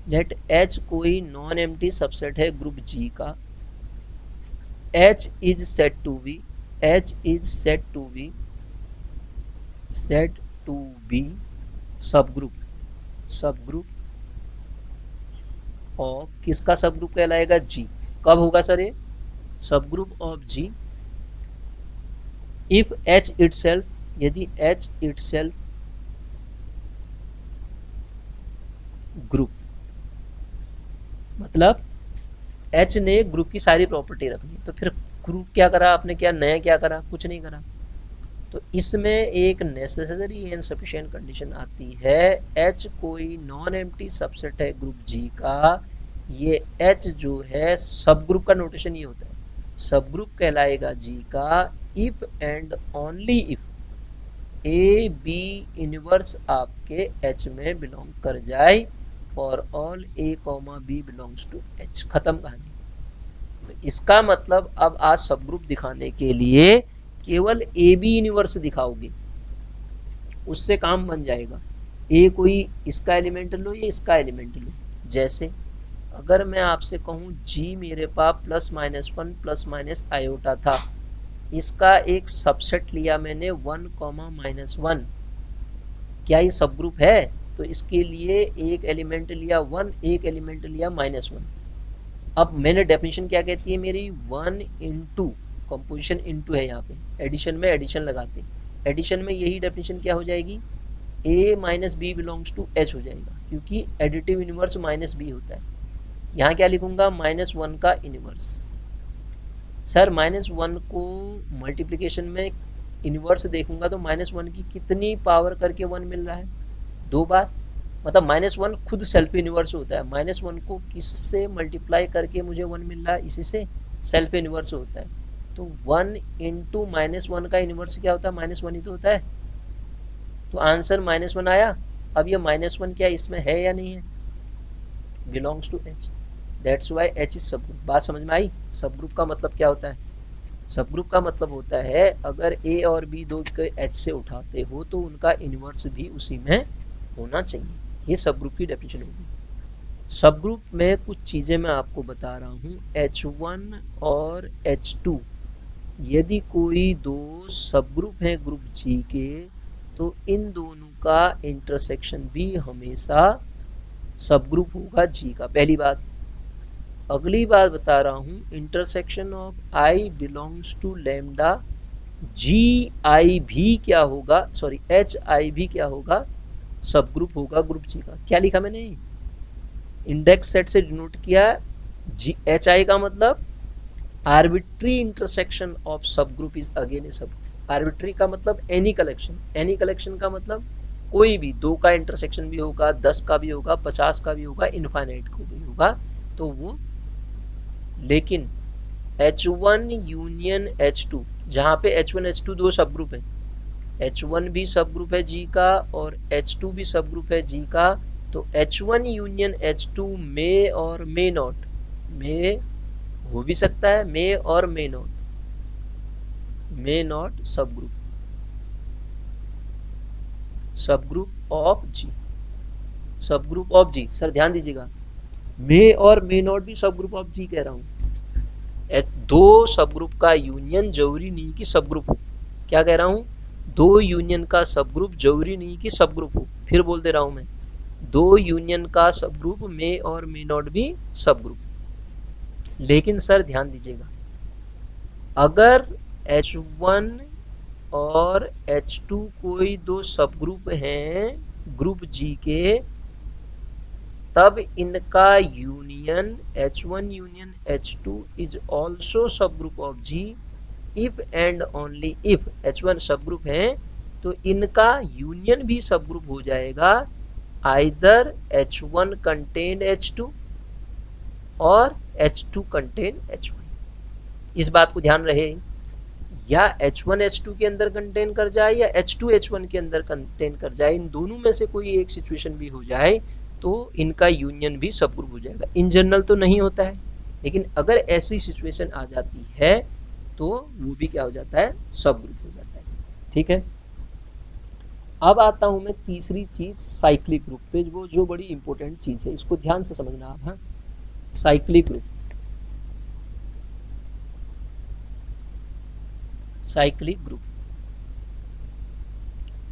लेट H कोई नॉन एम्प्टी सबसेट है ग्रुप G का, H is set to be, H is set to be sub group of किसका सब ग्रुप कहलाएगा? G। कब होगा सर ये? सब group of G if H itself, यदि H इटसेल्फ ग्रुप, मतलब H ने ग्रुप की सारी प्रॉपर्टी रखनी, तो फिर ग्रुप क्या करा आपने? क्या नया क्या करा? कुछ नहीं करा। तो इसमें एक नेसेसरी एंड सफिशिएंट कंडीशन आती है, H कोई नॉन एम्प्टी सबसेट है ग्रुप G का, ये H जो है सब ग्रुप का नोटेशन ये होता है, सब ग्रुप कहलाएगा G का if and only if A B inverse आपके H में बिलोंग कर जाए for all A, B belongs to H। खत्म कहानी। तो इसका मतलब अब आज सब ग्रुप दिखाने के लिए केवल A B इनवर्स दिखाओगे, उससे काम बन जाएगा। A कोई इसका एलिमेंट लो या इसका एलिमेंट लो। जैसे अगर मैं आपसे कहूँ G मेरे पास +-1 +- था, इसका एक सबसेट लिया मैंने 1, -1, क्या ये सब ग्रुप है? तो इसके लिए एक एलिमेंट लिया 1, एक एलिमेंट लिया -1। अब मैंने डेफिनेशन क्या कहती है मेरी? 1 इंटू कंपोजिशन इंटू है, यहाँ पे एडिशन में एडिशन लगाते, एडिशन में यही डेफिनेशन क्या हो जाएगी? A - B belongs to H हो जाएगा, क्योंकि एडिटिव इनवर्स -B होता है। यहाँ क्या लिखूंगा? -1 का इनवर्स। सर -1 को मल्टीप्लिकेशन में इनवर्स देखूंगा तो -1 की कितनी पावर करके 1 मिल रहा है? 2 बार। मतलब -1 खुद सेल्फ इनवर्स होता है, -1 को किससे मल्टीप्लाई करके मुझे 1 मिल रहा है? इसी से सेल्फ इनवर्स होता है। तो 1 इंटू -1 का इनवर्स क्या होता है? -1 ही तो होता है। तो आंसर -1 आया। अब ये -1 क्या इसमें है या नहीं है? Belongs to H, that's why H is sub group. बात समझ में आई? सब ग्रुप का मतलब क्या होता है? सब ग्रुप का मतलब होता है अगर A और B दो के H से उठाते हो तो उनका इनवर्स भी उसी में होना चाहिए। ये सब ग्रुप की डेफिनेशन होगी। सब ग्रुप में कुछ चीज़ें मैं आपको बता रहा हूँ। H1 और H2 यदि कोई दो सब ग्रुप हैं ग्रुप G के, तो इन दोनों का इंटरसेक्शन भी हमेशा सब ग्रुप होगा G का। पहली बात। अगली बात बता रहा हूँ, intersection of I belongs to lambda GI भी क्या होगा? सॉरी, HI भी क्या होगा? सब ग्रुप होगा ग्रुप G का। क्या लिखा मैंने? इंडेक्स सेट से डिनोट किया। HI का मतलब आर्बिट्री इंटरसेक्शन ऑफ सब ग्रुप इज अगेन ए सब ग्रुप। आर्बिट्री का मतलब एनी कलेक्शन, एनी कलेक्शन का मतलब कोई भी 2 का इंटरसेक्शन भी होगा, 10 का भी होगा, 50 का भी होगा, इनफाइनाइट को भी होगा, तो वो। लेकिन H1 यूनियन H2, जहाँ पे H1 H2 दो सब ग्रुप है, H1 भी सब ग्रुप है G का और H2 भी सब ग्रुप है G का, तो H1 यूनियन H2 में और मे नॉट, में हो भी सकता है, मे और मे नॉट सब ग्रुप ऑफ G, सब ग्रुप ऑफ G। सर ध्यान दीजिएगा, मे और मे नॉट भी सब ग्रुप ऑफ G कह रहा हूँ। दो सब ग्रुप का यूनियन जरूरी नहीं कि सब ग्रुप हो। क्या कह रहा हूँ? दो यूनियन का सब ग्रुप जरूरी नहीं कि सब ग्रुप हो। फिर बोल दे रहा हूँ मैं, दो यूनियन का सब ग्रुप मे और मे नॉट भी सब ग्रुप। लेकिन सर ध्यान दीजिएगा, अगर H1 और H2 कोई दो सब ग्रुप हैं ग्रुप G के, तब इनका union H1 union H2 is also सब group of G if and only if H1 सब ग्रुप है तो इनका यूनियन भी सब ग्रुप हो जाएगा, आइदर H1 कंटेन H2 और H2 कंटेन H1। इस बात को ध्यान रहे, या H1 H2 के अंदर कंटेन कर जाए या H2 H1 के अंदर कंटेन कर जाए, इन दोनों में से कोई एक सिचुएशन भी हो जाए तो इनका यूनियन भी सब ग्रुप हो जाएगा। इन जनरल तो नहीं होता है, लेकिन अगर ऐसी सिचुएशन आ जाती है तो वो भी क्या हो जाता है? सब ग्रुप हो जाता है। ठीक है। अब आता हूं मैं तीसरी चीज साइक्लिक ग्रुप पे, वो जो बड़ी इंपॉर्टेंट चीज है, इसको ध्यान से समझना आप। हाँ, cyclic group. Cyclic group,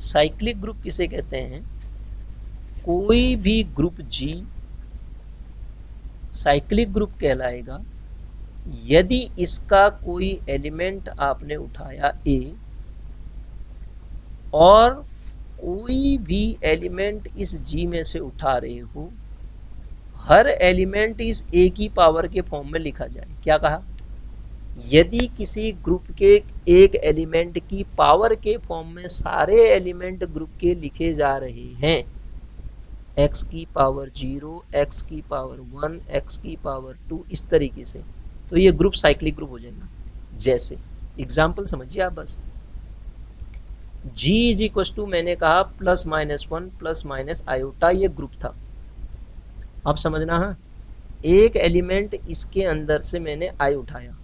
cyclic group किसे कहते हैं? कोई भी ग्रुप जी साइक्लिक ग्रुप कहलाएगा यदि इसका कोई एलिमेंट आपने उठाया ए और कोई भी एलिमेंट इस जी में से उठा रहे हो, हर एलिमेंट इस ए की पावर के फॉर्म में लिखा जाए। क्या कहा? यदि किसी ग्रुप के एक एलिमेंट की पावर के फॉर्म में सारे एलिमेंट ग्रुप के लिखे जा रहे हैं, x की पावर 0, x की पावर 1, x की पावर 2, इस तरीके से, तो ये ग्रुप साइक्लिक ग्रुप हो जाएगा। जैसे एग्जाम्पल समझिए आप बस, G इज इक्व टू मैंने कहा +-1 + आयोटा, ये ग्रुप था। अब समझना, हाँ, एक एलिमेंट इसके अंदर से मैंने आई उठाया,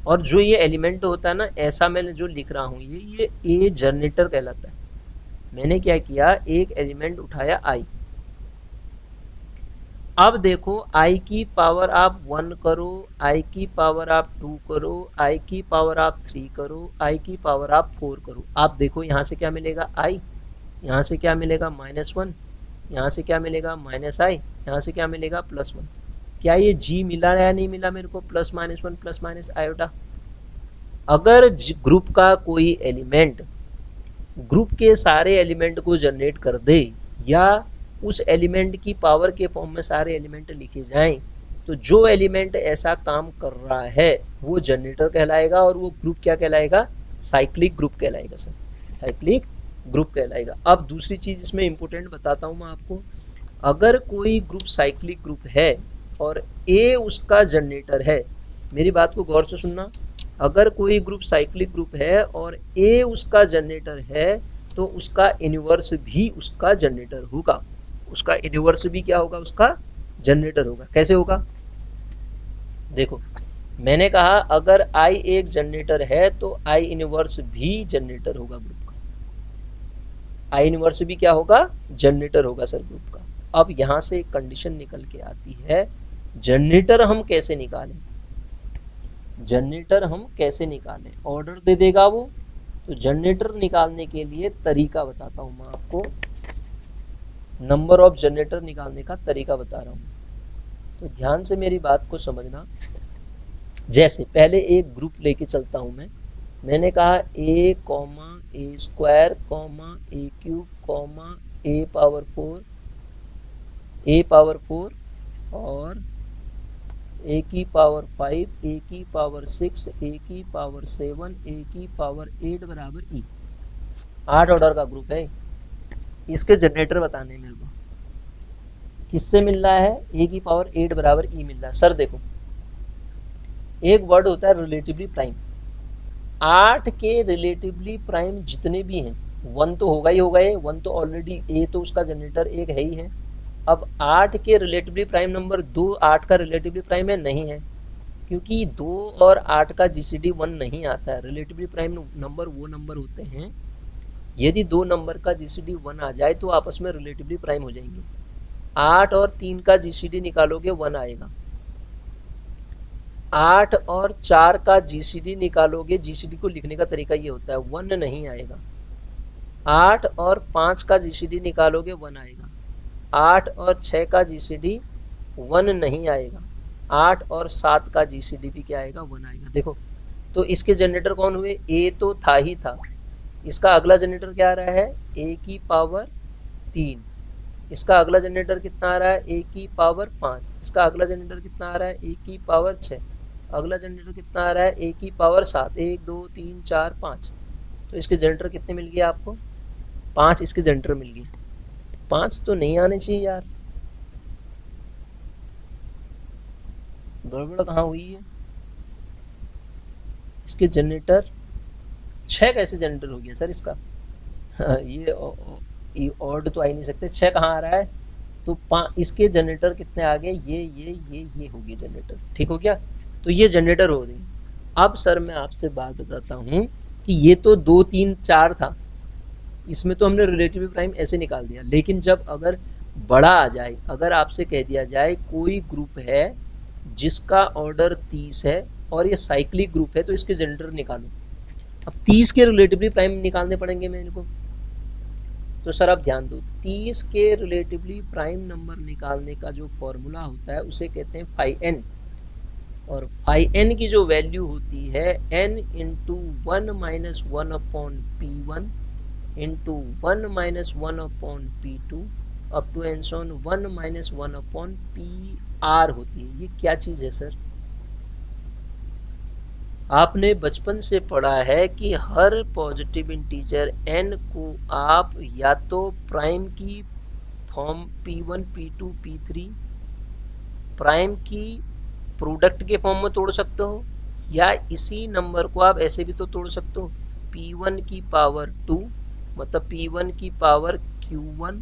और जो ये एलिमेंट होता है ना, ऐसा मैंने जो लिख रहा हूँ, ये ए जनरेटर कहलाता है। मैंने क्या किया, एक एलिमेंट उठाया आई। अब देखो, आई की पावर आप 1 करो, आई की पावर आप 2 करो, आई की पावर आप 3 करो, आई की पावर आप 4 करो। आप देखो यहाँ से क्या मिलेगा, आई, यहाँ से क्या मिलेगा -1, यहाँ से क्या मिलेगा -i, यहाँ से क्या मिलेगा +1। क्या ये जी मिला या नहीं मिला मेरे को, +-1 + आयोटा? अगर ग्रुप का कोई एलिमेंट ग्रुप के सारे एलिमेंट को जनरेट कर दे, या उस एलिमेंट की पावर के फॉर्म में सारे एलिमेंट लिखे जाएं, तो जो एलिमेंट ऐसा काम कर रहा है वो जनरेटर कहलाएगा, और वो ग्रुप क्या कहलाएगा, साइक्लिक ग्रुप कहलाएगा सर, साइक्लिक ग्रुप कहलाएगा। अब दूसरी चीज इसमें इंपॉर्टेंट बताता हूँ मैं आपको, अगर कोई ग्रुप साइक्लिक ग्रुप है और ए उसका जनरेटर है, मेरी बात को गौर से सुनना, अगर कोई ग्रुप साइक्लिक ग्रुप है और ए उसका जनरेटर है, तो उसका इन्वर्स भी उसका जनरेटर होगा। उसका इन्वर्स भी क्या होगा, उसका जनरेटर होगा। कैसे होगा, देखो, मैंने कहा अगर आई एक जनरेटर है तो आई इन्वर्स भी जनरेटर होगा ग्रुप का। आई इन्वर्स भी क्या होगा, जनरेटर होगा सर ग्रुप का। अब यहां से एक कंडीशन निकल के आती है, जनरेटर हम कैसे निकालें, जनरेटर हम कैसे निकालें, ऑर्डर दे देगा वो। तो जनरेटर निकालने के लिए तरीका बताता हूं मैं आपको, नंबर ऑफ जनरेटर निकालने का तरीका बता रहा हूं, तो ध्यान से मेरी बात को समझना। जैसे पहले एक ग्रुप लेके चलता हूं मैंने कहा a, a² a³ a⁴ और a⁴ 5 a⁴ 6 a⁴ 7 a⁴ 8 e। 8 order का ग्रुप है। इसके जनरेटर बताने मेरे को किससे मिल रहा है, a⁴ 8 e मिल रहा है। सर देखो, एक वर्ड होता है रिलेटिवली प्राइम। 8 के रिलेटिवली प्राइम जितने भी हैं, 1 तो होगा ही होगा, 1 तो ऑलरेडी, ए तो उसका जनरेटर एक है ही है। अब 8 के रिलेटिवली प्राइम नंबर 2 8 का रिलेटिवली प्राइम है, नहीं है, क्योंकि 2 और 8 का जीसीडी 1 नहीं आता है। रिलेटिवली प्राइम नंबर वो नंबर होते हैं, यदि 2 नंबर का जीसीडी 1 आ जाए तो आपस में रिलेटिवली प्राइम हो जाएंगे। 8 और 3 का जीसीडी निकालोगे 1 आएगा, 8 और 4 का जीसीडी निकालोगे, जीसीडी को लिखने का तरीका ये होता है, 1 नहीं आएगा। 8 और 5 का जीसीडी निकालोगे 1 आएगा। 8 और 6 का जीसीडी 1 नहीं आएगा। 8 और 7 का जीसीडी भी क्या आएगा, 1 आएगा। देखो, तो इसके जनरेटर कौन हुए, ए तो था ही था, इसका अगला जनरेटर क्या आ रहा है, a⁴ 3। इसका अगला जनरेटर कितना आ रहा है, a⁴ 5। इसका अगला जनरेटर कितना आ रहा है, a⁴ 6। अगला जनरेटर कितना आ रहा है, a⁴ 7। 1 2 3 4 5। तो इसके जनरेटर कितने मिल गए आपको, 5 इसके जनरेटर मिल गए। 5 तो नहीं आने चाहिए यार, गड़बड़ कहाँ हुई है। इसके जनरेटर 6 कैसे जनरेटर हो गया सर इसका ये ऑड तो आ ही नहीं सकते, 6 कहाँ आ रहा है, तो इसके जनरेटर कितने आ गए, ये हो गए जनरेटर। ठीक हो गया, तो ये जनरेटर हो गए। अब सर मैं आपसे बात बताता हूँ कि ये तो 2 3 4 था, इसमें तो हमने रिलेटिवली प्राइम ऐसे निकाल दिया। लेकिन जब अगर बड़ा आ जाए, अगर आपसे कह दिया जाए कोई ग्रुप है जिसका ऑर्डर 30 है और ये साइक्लिक ग्रुप है, तो इसके जेंडर निकालो। अब 30 के रिलेटिवली प्राइम निकालने पड़ेंगे मेरे को। तो सर अब ध्यान दो, 30 के रिलेटिवली प्राइम नंबर निकालने का जो फॉर्मूला होता है उसे कहते हैं फाई एन। और फाई एन की जो वैल्यू होती है n into 1 minus 1 upon P1 into 1 minus 1 upon P2 up to and so on 1 minus 1 upon PR होती है। ये क्या चीज़ है सर? आपने बचपन से पढ़ा है कि हर पॉजिटिव इंटीजर n को आप या तो प्राइम की form P1 P2 P3 prime की प्रोडक्ट के फॉर्म में तोड़ सकते हो, या इसी नंबर को आप ऐसे भी तो तोड़ सकते हो, P1 की पावर 2 मतलब P1 की पावर Q1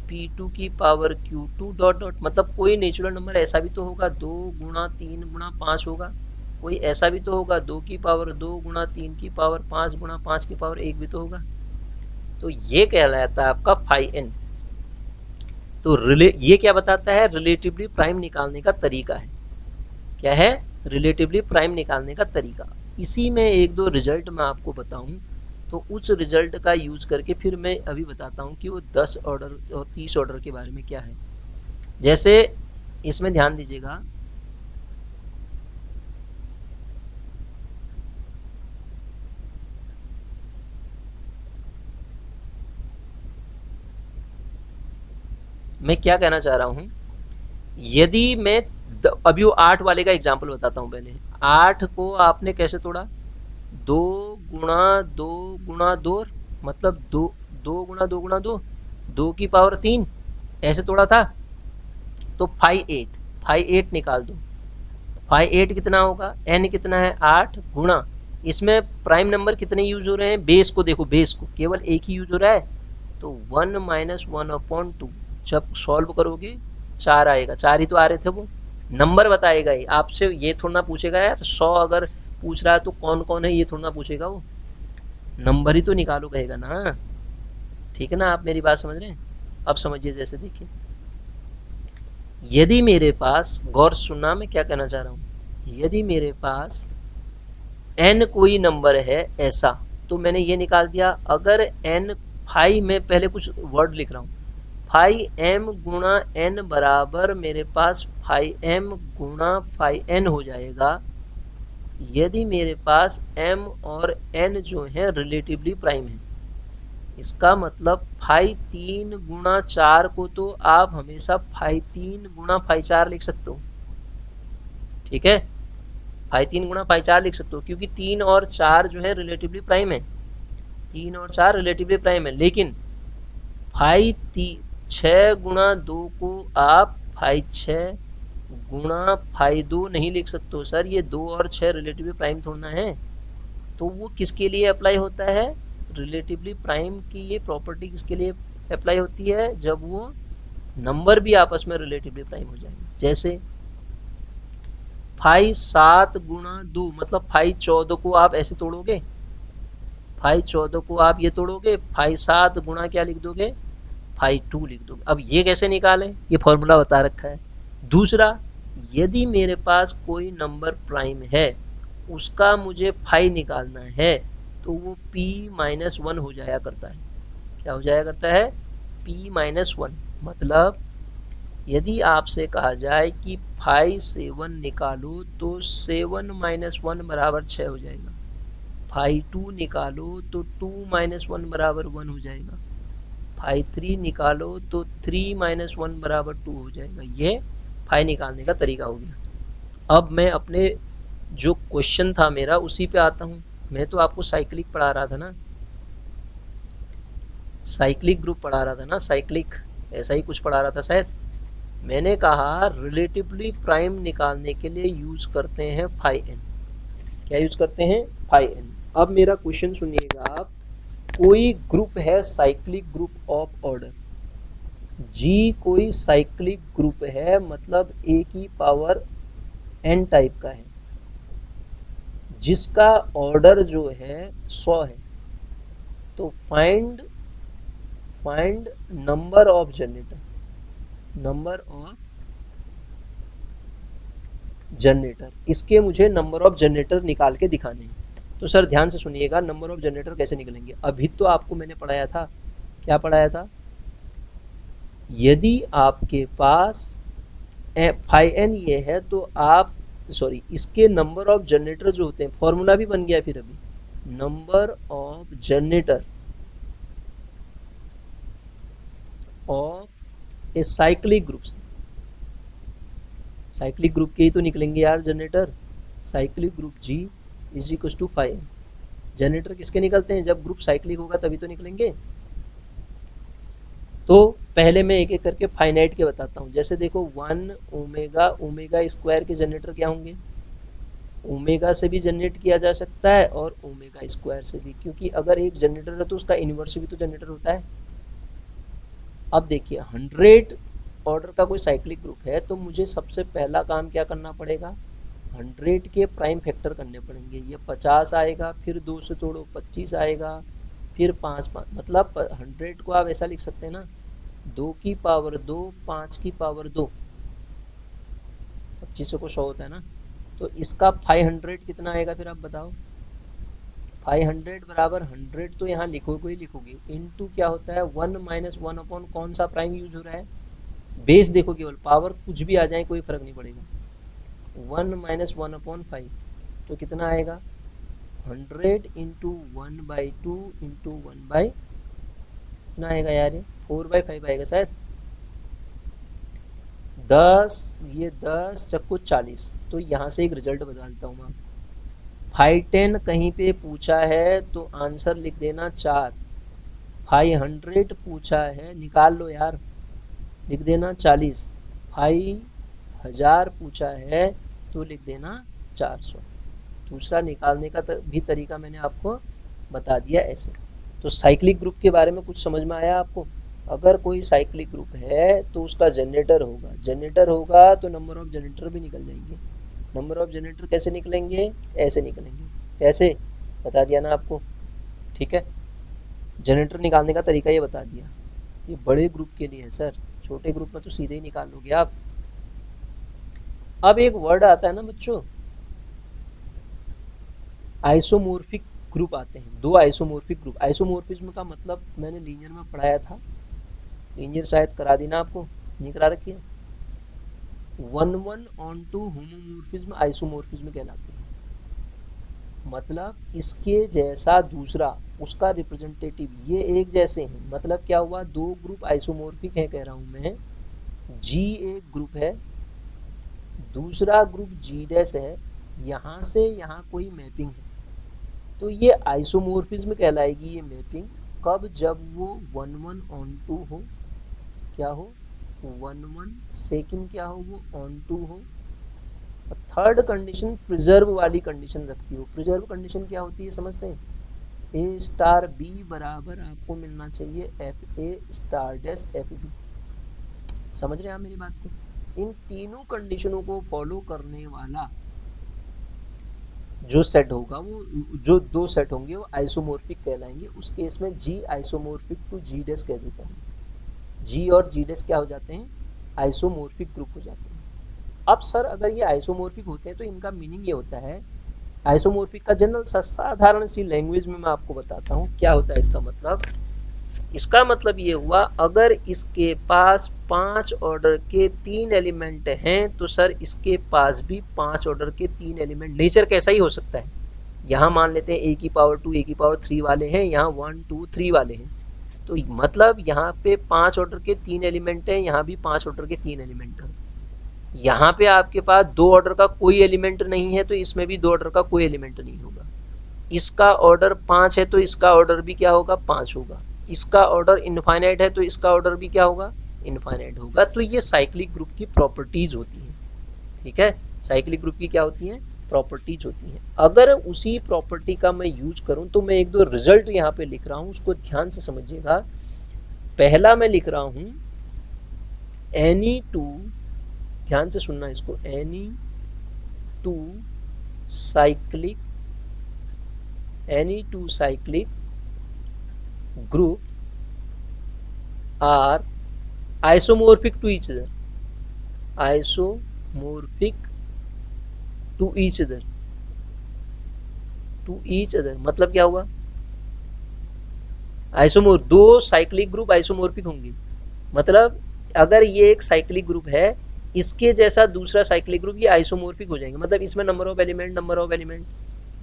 P2 की पावर Q2 डॉट डॉट, मतलब कोई नेचुरल नंबर ऐसा भी तो होगा 2 गुणा 3 गुणा 5 होगा, कोई ऐसा भी तो होगा 2 की पावर 2 गुणा 3 की पावर 5 गुणा 5 की पावर 1 भी तो होगा। तो ये कहलाता है आपका फाई एन। तो ये क्या बताता है? रिलेटिवली प्राइम निकालने का तरीका है। क्या है? रिलेटिवली प्राइम निकालने का तरीका। इसी में एक दो रिजल्ट मैं आपको बताऊं, तो उस रिजल्ट का यूज करके फिर मैं अभी बताता हूं कि वो 10 ऑर्डर और 30 ऑर्डर के बारे में क्या है। जैसे इसमें ध्यान दीजिएगा, मैं क्या कहना चाह रहा हूं, यदि मैं अभी वो 8 वाले का एग्जाम्पल बताता हूं। पहले 8 को आपने कैसे तोड़ा? 2 गुणा 2 गुणा 2, मतलब 2 गुणा 2 गुणा 2, 2 की पावर 3, ऐसे तोड़ा था। तो फाई 8 निकाल दो। फाई 8 कितना होगा? n कितना है? 8 गुणा, इसमें प्राइम नंबर कितने यूज हो रहे हैं? बेस को देखो, बेस को केवल एक ही यूज हो रहा है, तो 1 माइनस 1 अपॉन 2। जब सॉल्व करोगे 4 आएगा, 4 ही तो आ रहे थे, वो नंबर बताएगा ही आपसे। ये थोड़ा ना पूछेगा यार 100 अगर पूछ रहा है तो कौन कौन है, ये थोड़ा ना पूछेगा, वो नंबर ही तो निकालो कहेगा ना। ठीक है ना? आप मेरी बात समझ रहे हैं? अब समझिए, जैसे देखिए, यदि मेरे पास, गौर सुनना मैं क्या कहना चाह रहा हूं, यदि मेरे पास n कोई नंबर है ऐसा, तो मैंने ये निकाल दिया। अगर n फाई, में पहले कुछ वर्ड लिख रहा हूं, फाई m गुणा n बराबर मेरे पास फाई m गुणा फाई n हो जाएगा, यदि मेरे पास m और n जो है रिलेटिवली प्राइम है। इसका मतलब फाई 3 गुणा 4 को तो आप हमेशा फाई 3 गुणा फाई 4 लिख सकते हो। ठीक है? फाई 3 गुणा फाई 4 लिख सकते हो, क्योंकि 3 और 4 जो है रिलेटिवली प्राइम है। 3 और 4 रिलेटिवली प्राइम है। लेकिन फाई 6 गुणा 2 को आप फाई 6 गुणा फाई 2 नहीं लिख सकते हो। सर ये 2 और 6 रिलेटिवली प्राइम थोड़ा है। तो वो किसके लिए अप्लाई होता है? रिलेटिवली प्राइम की ये प्रॉपर्टी किसके लिए अप्लाई होती है? जब वो नंबर भी आपस में रिलेटिवली प्राइम हो जाएंगे। जैसे फाई 7 गुणा 2 मतलब फाई 14 को आप ऐसे तोड़ोगे, फाई 14 को आप ये तोड़ोगे, फाई 7 गुणा क्या लिख दोगे? फाई 2 लिख दोगे। अब ये कैसे निकालें? ये फॉर्मूला बता रखा है। दूसरा, यदि मेरे पास कोई नंबर प्राइम है, उसका मुझे फाई निकालना है, तो वो p माइनस 1 हो जाया करता है। क्या हो जाया करता है? p minus 1। मतलब यदि आपसे कहा जाए कि फाई 7 निकालो, तो 7 माइनस 1 बराबर 6 हो जाएगा। फाई 2 निकालो तो 2 माइनस 1 बराबर 1 हो जाएगा। फाई 3 निकालो तो 3 माइनस 1 बराबर 2 हो जाएगा। ये फाई निकालने का तरीका हो गया। अब मैं अपने जो क्वेश्चन था मेरा उसी पे आता हूँ। मैं तो आपको साइक्लिक पढ़ा रहा था ना, साइक्लिक ग्रुप पढ़ा रहा था ना, साइक्लिक ऐसा ही कुछ पढ़ा रहा था शायद। मैंने कहा रिलेटिवली प्राइम निकालने के लिए यूज करते हैं फाई एन। क्या यूज करते हैं? Phi n. अब मेरा क्वेश्चन सुनिएगा आप, कोई ग्रुप है cyclic group of order G, कोई साइक्लिक ग्रुप है, मतलब ए की पावर एन टाइप का है, जिसका ऑर्डर जो है 100 है। तो फाइंड नंबर ऑफ जनरेटर, इसके मुझे नंबर ऑफ जनरेटर निकाल के दिखाने हैं। तो सर ध्यान से सुनिएगा, नंबर ऑफ जनरेटर कैसे निकलेंगे। अभी तो आपको मैंने पढ़ाया था, क्या पढ़ाया था, यदि आपके पास फाइ एन ये है तो आप इसके नंबर ऑफ जनरेटर जो होते हैं, फॉर्मूला भी बन गया फिर अभी, number of generator of a cyclic group, cyclic group के ही तो निकलेंगे यार generator. Cyclic group G is equal to phi n. Generator किसके निकलते हैं, जब ग्रुप साइक्लिक होगा तभी तो निकलेंगे। तो पहले मैं एक एक करके फाइनाइट के बताता हूँ। जैसे देखो 1 ओमेगा स्क्वायर के जनरेटर क्या होंगे, ओमेगा से भी जनरेट किया जा सकता है और ओमेगा स्क्वायर से भी, क्योंकि अगर एक जनरेटर है तो उसका इन्वर्स भी तो जनरेटर होता है। अब देखिए 100 ऑर्डर का कोई साइक्लिक ग्रुप है तो मुझे सबसे पहला काम क्या करना पड़ेगा, 100 के प्राइम फैक्टर करने पड़ेंगे। ये 50 आएगा, फिर 2 से तोड़ो 25 आएगा, फिर 5 मतलब 100 को आप ऐसा लिख सकते हैं ना, 2 की पावर 2, 5 की पावर 2, 25 को 100 होता है ना। तो इसका 500 कितना आएगा फिर आप बताओ। 500 बराबर 100 तो यहाँ लिखोगे ही लिखोगे, इनटू क्या होता है 1 माइनस 1 अपॉन कौन सा प्राइम यूज हो रहा है, बेस देखो, केवल पावर कुछ भी आ जाए कोई फर्क नहीं पड़ेगा। 1 माइनस 1 अपॉन 5 तो कितना आएगा, 100 इंटू 1/2 इंटू 1/, कितना आएगा यार, ये 4/5 आएगा शायद, 10, ये 10 चक्को 40। तो यहाँ से एक रिजल्ट बता देता हूँ मैं आपको। 510 कहीं पे पूछा है तो आंसर लिख देना 4, 500 पूछा है निकाल लो यार, लिख देना 40, 5000 पूछा है तो लिख देना 400। दूसरा निकालने का भी तरीका मैंने आपको बता दिया ऐसे। तो साइक्लिक ग्रुप के बारे में कुछ समझ में आया आपको। अगर कोई साइक्लिक ग्रुप है तो उसका जनरेटर होगा तो नंबर ऑफ जनरेटर भी निकल जाएंगे। नंबर ऑफ जनरेटर कैसे निकलेंगे, ऐसे निकलेंगे। कैसे बता दिया ना आपको, ठीक है। जनरेटर निकालने का तरीका ये बता दिया। ये बड़े ग्रुप के लिए है सर, छोटे ग्रुप में तो सीधे ही निकाल लोगे आप। अब एक वर्ड आता है ना बच्चों, आइसोमोर्फिक ग्रुप आते हैं, 2 आइसोमोर्फिक ग्रुप। आइसोमोर्फिज्म का मतलब मैंने लीनियर में पढ़ाया था, लीनियर शायद करा दी ना आपको, नहीं करा रखी है। 1 ऑन टू होमोमोर्फिज्म आइसोमोर्फिज्म कहलाते हैं। मतलब इसके जैसा दूसरा, उसका रिप्रेजेंटेटिव, ये एक जैसे हैं। मतलब क्या हुआ, 2 ग्रुप आइसोमोर्फिक हैं कह रहा हूँ मैं। G एक ग्रुप है, दूसरा ग्रुप G डैश है, यहाँ से यहाँ कोई मैपिंग है तो ये आइसोमोर्फिज्म कहलाएगी ये मैपिंग। कब, जब वो 1 ऑन टू हो, क्या हो 1 सेकेंड, क्या हो वो ऑन टू हो। और थर्ड कंडीशन प्रिजर्व वाली कंडीशन रखती हो। प्रिजर्व कंडीशन क्या होती है समझते हैं, A स्टार B बराबर आपको मिलना चाहिए FA स्टार डैश FB। समझ रहे हैं आप मेरी बात को। इन तीनों कंडीशनों को फॉलो करने वाला जो सेट होगा, वो जो 2 सेट होंगे वो आइसोमोर्फिक कहलाएंगे। उस केस में G isomorphic to G dash कह देता हूँ। G और G डैश क्या हो जाते हैं, आइसोमोर्फिक ग्रुप हो जाते हैं। अब सर अगर ये आइसोमोर्फिक होते हैं तो इनका मीनिंग ये होता है, आइसोमोर्फिक का जनरल साधारण सी लैंग्वेज में मैं आपको बताता हूँ क्या होता है इसका मतलब। इसका मतलब ये हुआ, अगर इसके पास 5 ऑर्डर के 3 एलिमेंट हैं तो सर इसके पास भी 5 ऑर्डर के 3 एलिमेंट। नेचर कैसा ही हो सकता है, यहाँ मान लेते हैं a की पावर 2 a की पावर 3 वाले हैं, यहाँ 1 2 3 वाले हैं। तो मतलब यहाँ पे 5 ऑर्डर के 3 एलिमेंट हैं, यहाँ भी 5 ऑर्डर के 3 एलिमेंट हैं। यहाँ पे आपके पास 2 ऑर्डर का कोई एलिमेंट नहीं है तो इसमें भी 2 ऑर्डर का कोई एलिमेंट नहीं होगा। इसका ऑर्डर 5 है तो इसका ऑर्डर भी क्या होगा, 5 होगा। इसका ऑर्डर इनफाइनाइट है तो इसका ऑर्डर भी क्या होगा, इनफाइनाइट होगा। तो ये साइक्लिक ग्रुप की प्रॉपर्टीज होती हैं, ठीक है। साइक्लिक ग्रुप की क्या होती हैं, प्रॉपर्टीज होती हैं। अगर उसी प्रॉपर्टी का मैं यूज करूं तो मैं 1-2 रिजल्ट यहाँ पे लिख रहा हूँ, उसको ध्यान से समझिएगा। पहला मैं लिख रहा हूँ एनी टू, ध्यान से सुनना इसको, any two cyclic any two cyclic group are isomorphic to each other, isomorphic to each other, to each other मतलब क्या हुआ, आइसोमोर दो साइक्लिक ग्रुप आइसोमोर्फिक होंगे, मतलब अगर ये एक साइक्लिक ग्रुप है इसके जैसा दूसरा साइक्लिक ग्रुप, ये आइसोमोर्फिक हो जाएंगे, मतलब इसमें नंबर ऑफ एलिमेंट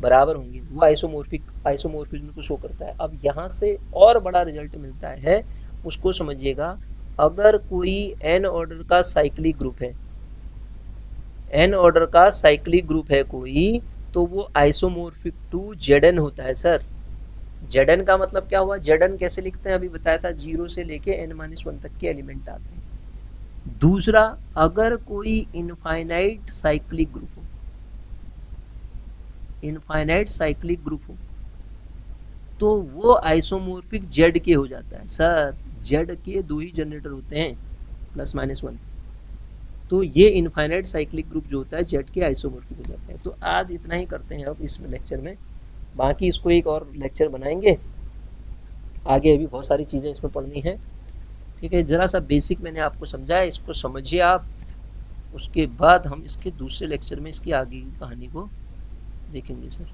बराबर होंगे, वो आइसोमोर्फिज्म को शो करता है। अब यहाँ से और बड़ा रिजल्ट मिलता है, उसको समझिएगा। अगर कोई एन ऑर्डर का साइक्लिक ग्रुप है, एन ऑर्डर का साइक्लिक ग्रुप है कोई, तो वो आइसोमोर्फिक टू जेडन होता है सर। जेडन का मतलब क्या हुआ, जेडन कैसे लिखते हैं अभी बताया था, 0 से लेके n-1 तक के एलिमेंट आते हैं। दूसरा, अगर कोई इनफाइनाइट साइक्लिक ग्रुप हो, इनफाइनाइट साइक्लिक ग्रुप हो तो वो आइसोमोर्फिक जेड के हो जाता है सर। जेड के 2 ही जनरेटर होते हैं +-1, तो ये इनफाइनाइट साइक्लिक ग्रुप जो होता है जेड के आइसोमोर्फिक हो जाता है। तो आज इतना ही करते हैं अब इस लेक्चर में, बाकी इसको एक और लेक्चर बनाएंगे, आगे अभी बहुत सारी चीज़ें इसमें पढ़नी है। ठीक है, ज़रा सा बेसिक मैंने आपको समझाया, इसको समझिए आप, उसके बाद हम इसके दूसरे लेक्चर में इसकी आगे की कहानी को देखेंगे सर।